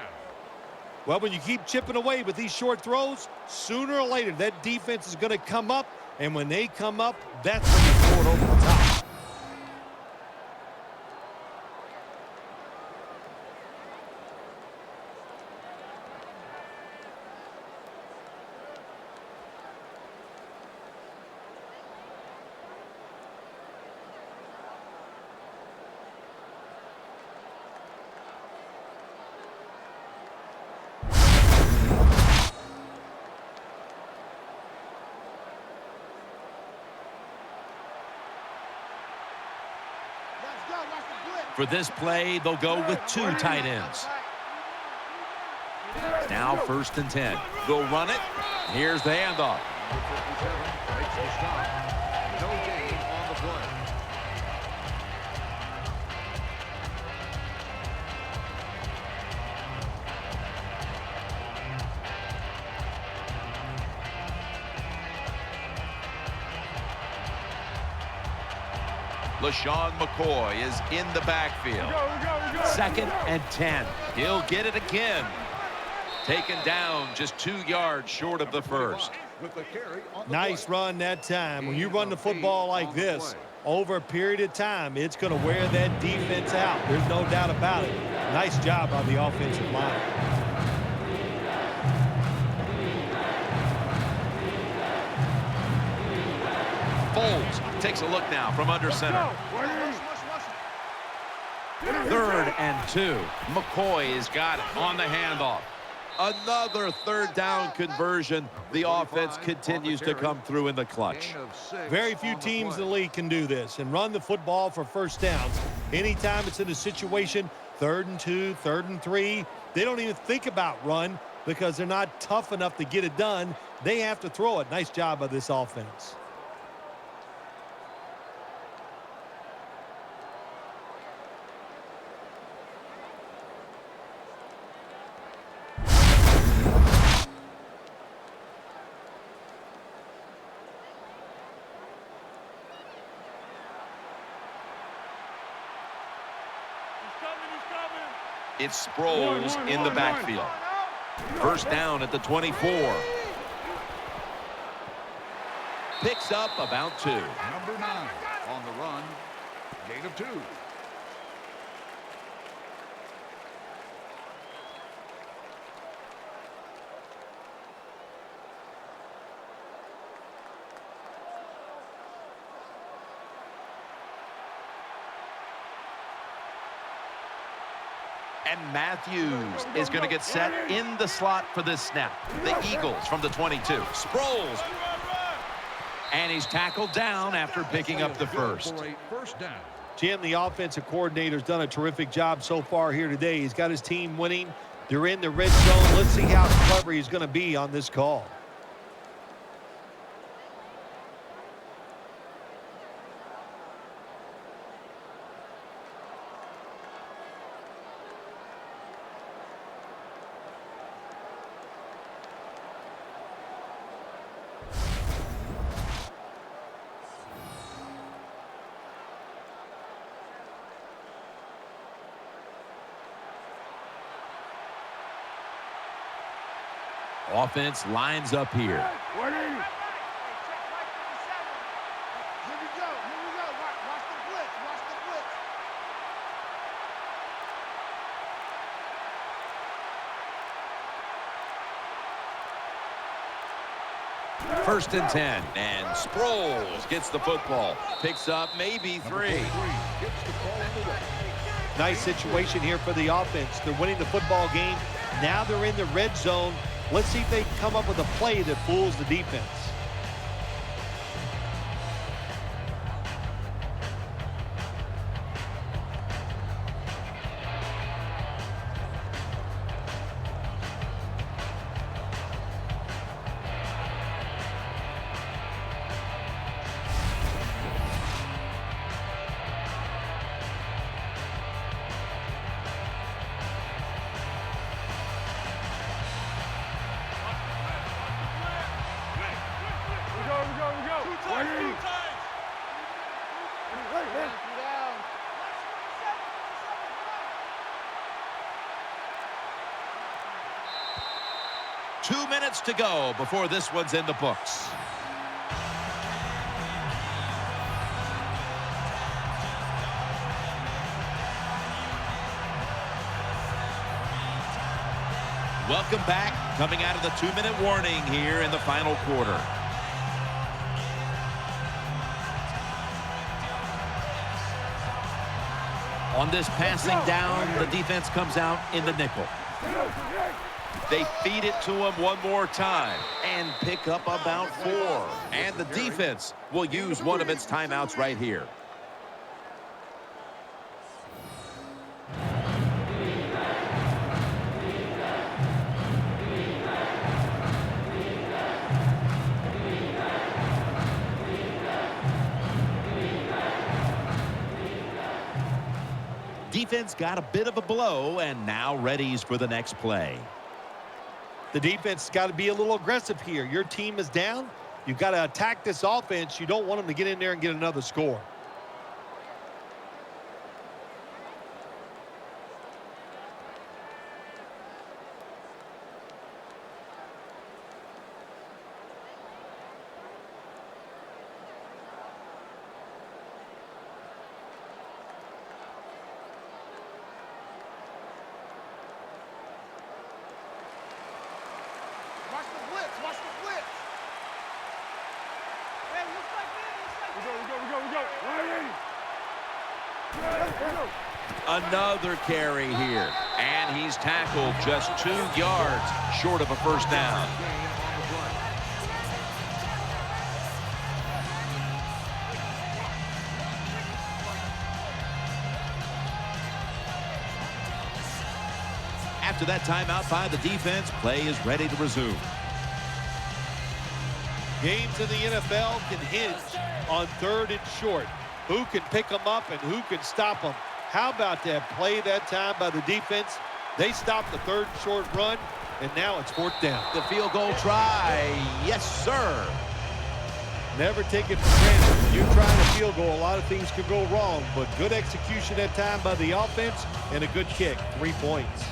[SPEAKER 3] Well, when you keep chipping away with these short throws, sooner or later that defense is going to come up, and when they come up, that's when you throw it over the top.
[SPEAKER 2] For this play, they'll go with 2 tight ends. Now 1st and 10. They'll run it. Here's the handoff.
[SPEAKER 4] Number 57 makes the stop. No gain on the play.
[SPEAKER 1] LaShawn McCoy is in the backfield.
[SPEAKER 2] 2nd and 10.
[SPEAKER 1] He'll get it again. Taken down just 2 yards short of the first.
[SPEAKER 4] With the carry on the
[SPEAKER 3] Nice
[SPEAKER 4] play.
[SPEAKER 3] run that time. When you run the football like this, over a period of time, it's going to wear that defense out. There's no doubt about it. Nice job by the offensive line.
[SPEAKER 1] Foles takes a look now from under center.
[SPEAKER 2] 3rd and 2.
[SPEAKER 1] McCoy has got it on the handoff.
[SPEAKER 2] Another 3rd down conversion. The offense continues to come through in the clutch.
[SPEAKER 4] Gain of 6
[SPEAKER 3] Very few
[SPEAKER 4] on the
[SPEAKER 3] teams in
[SPEAKER 4] play.
[SPEAKER 3] the league can do this and run the football for first downs. Anytime it's in a situation, 3rd and 2, 3rd and 3, they don't even think about run because they're not tough enough to get it done. They have to throw it. Nice job by this offense.
[SPEAKER 1] It's Sproles in the backfield. 1st down at the 24.
[SPEAKER 2] Picks up about 2.
[SPEAKER 4] Number 9 on the run. Gain of 2.
[SPEAKER 1] And Matthews is going to get set in the slot for this snap. The Eagles from the 22. Sproles. And he's tackled down after picking up the first.
[SPEAKER 4] For a first down.
[SPEAKER 3] Jim, the offensive coordinator's done a terrific job so far here today. He's got his team winning. They're in the red zone. Let's see how clever he's going to be on this call.
[SPEAKER 2] Offense lines up here.
[SPEAKER 5] Here we go. Watch the blitz. Watch the blitz.
[SPEAKER 2] 1st and 10. And Sproles gets the football. Picks up maybe 3.
[SPEAKER 4] Gets the ball in the way.
[SPEAKER 3] Nice situation here for the offense. They're winning the football game. Now they're in the red zone. Let's see if they can come up with a play that fools the defense.
[SPEAKER 2] Two minutes to go before this one's in the books. Welcome back. Coming out of the 2-minute warning here in the final quarter. On this passing down, the defense comes out in the nickel. They feed it to him one more time and pick up about 4. And the defense will use one of its timeouts right here. Defense got a bit of a blow and now readies for the next play.
[SPEAKER 3] The defense has got to be a little aggressive here. Your team is down. You've got to attack this offense. You don't want them to get in there and get another score.
[SPEAKER 5] Watch the blitz. Watch the blitz. Hey, looks like me.
[SPEAKER 2] Another carry here. And he's tackled just 2 yards short of a first down. After that timeout by the defense, play is ready to resume.
[SPEAKER 3] Games in the NFL can hinge on 3rd and short. Who can pick them up and who can stop them? How about that play that time by the defense? They stopped the 3rd and short run, and now it's 4th down.
[SPEAKER 2] The field goal try. Yes, sir.
[SPEAKER 3] Never take it for granted. You're trying a field goal. A lot of things could go wrong, but good execution that time by the offense and a good kick. 3 points.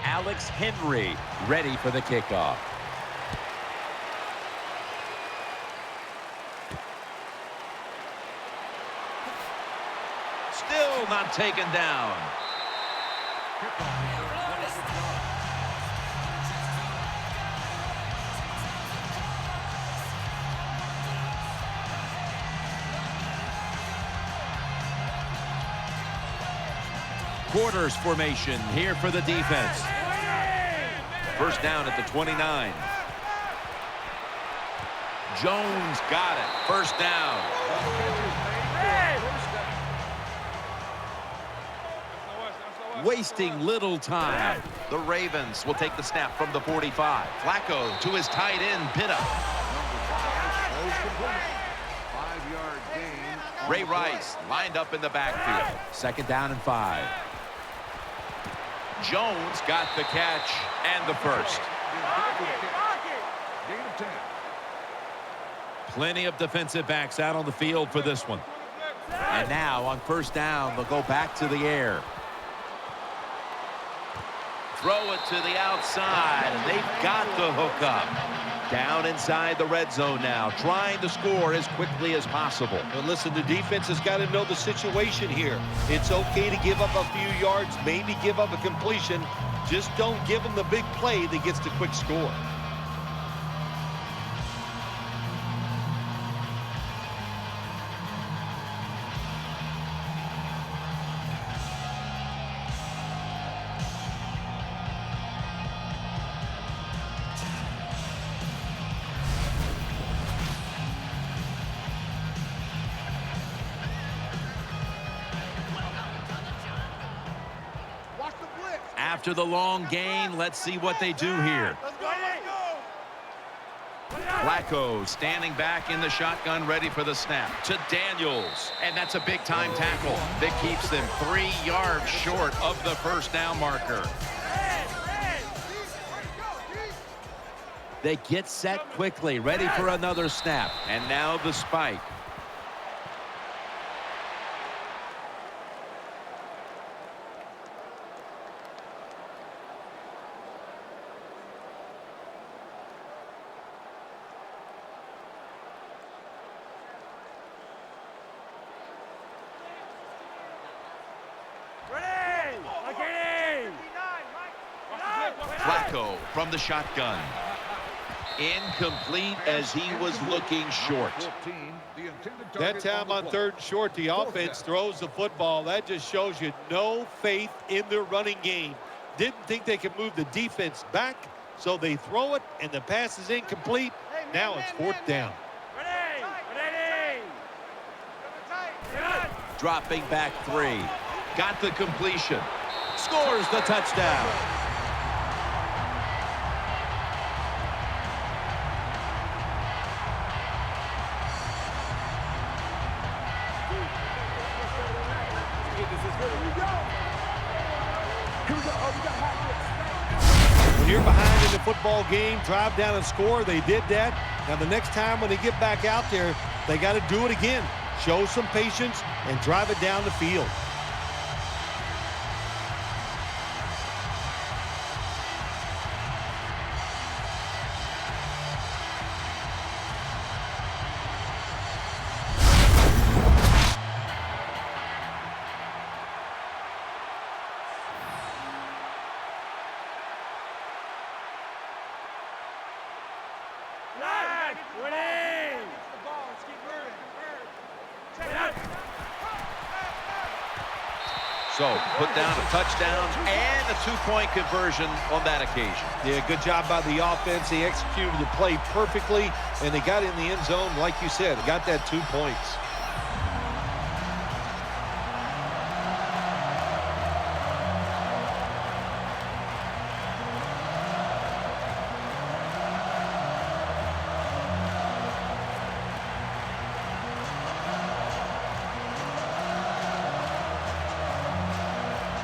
[SPEAKER 2] Alex Henry ready for the kickoff. Still not taken down. Quarters formation here for the defense. First down at the 29. Jones got it. First down. Wasting little time.
[SPEAKER 1] The Ravens will take the snap from the 45. Flacco to his tight end, Pitta.
[SPEAKER 4] 5-yard gain.
[SPEAKER 1] Ray Rice lined up in the backfield.
[SPEAKER 2] Second down and 5.
[SPEAKER 1] Jones got the catch and the first.
[SPEAKER 4] Gain of 10.
[SPEAKER 2] Plenty of defensive backs out on the field for this one. And now on first down, they'll go back to the air. Throw it to the outside, and they've got the hook up. Down inside the red zone now, trying to score as quickly as possible.
[SPEAKER 3] But listen, the defense has got to know the situation here. It's okay to give up a few yards, maybe give up a completion. Just don't give them the big play that gets the quick score.
[SPEAKER 2] After the long gain, let's see what they do here. Flacco standing back in the shotgun, ready for the snap. To Daniels. And that's a big-time tackle that keeps them 3 yards short of the first down marker. They get set quickly, ready for another snap. And now the spike. Flacco from the shotgun. Incomplete as he was looking short.
[SPEAKER 3] That time on 3rd and short, the offense throws the football. That just shows you no faith in their running game. Didn't think they could move the defense back, so they throw it, and the pass is incomplete. Now it's 4th down.
[SPEAKER 2] Dropping back 3. Got the completion. Scores the touchdown.
[SPEAKER 3] When you're behind in the football game, drive down and score. They did that. Now the next time when they get back out there, they got to do it again. Show some patience and drive it down the field.
[SPEAKER 2] So, put down a touchdown and a 2-point conversion on that occasion.
[SPEAKER 3] Yeah, good job by the offense. They executed the play perfectly, and they got in the end zone, like you said, got that 2 points.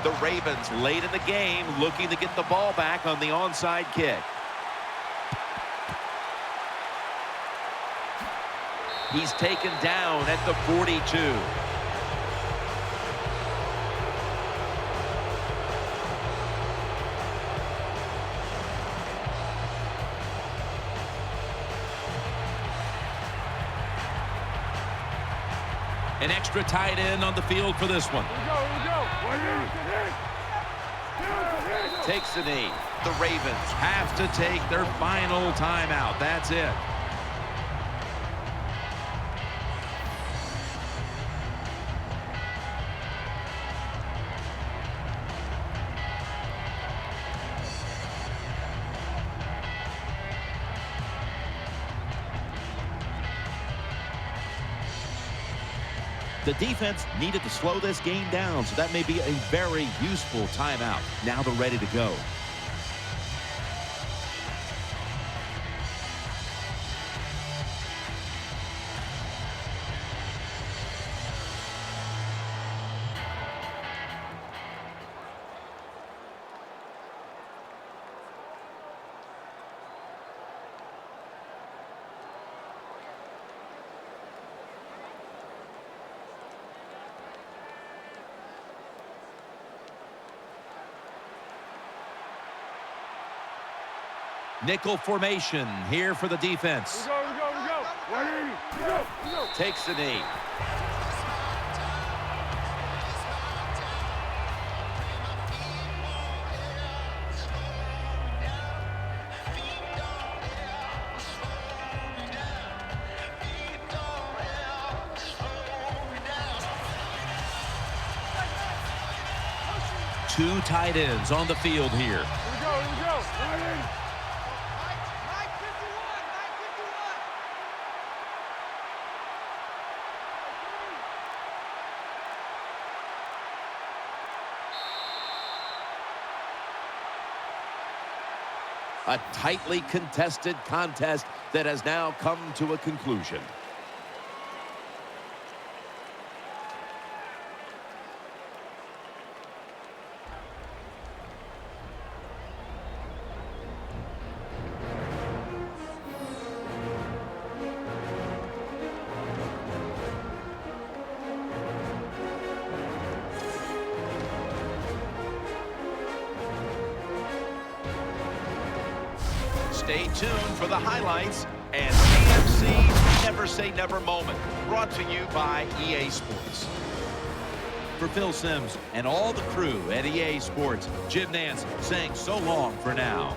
[SPEAKER 2] The Ravens late in the game looking to get the ball back on the onside kick. He's taken down at the 42. An extra tight end on the field for this one. Takes the knee. The Ravens have to take their final timeout. That's it. The defense needed to slow this game down, so that may be a very useful timeout. Now they're ready to go. Nickel formation here for the defense. Takes the knee. Two tight ends on the field here. A tightly contested contest that has now come to a conclusion.
[SPEAKER 1] Stay tuned for the highlights and AMC Never Say Never moment, brought to you by EA Sports.
[SPEAKER 2] For Phil Simms and all the crew at EA Sports, Jim Nance saying so long for now.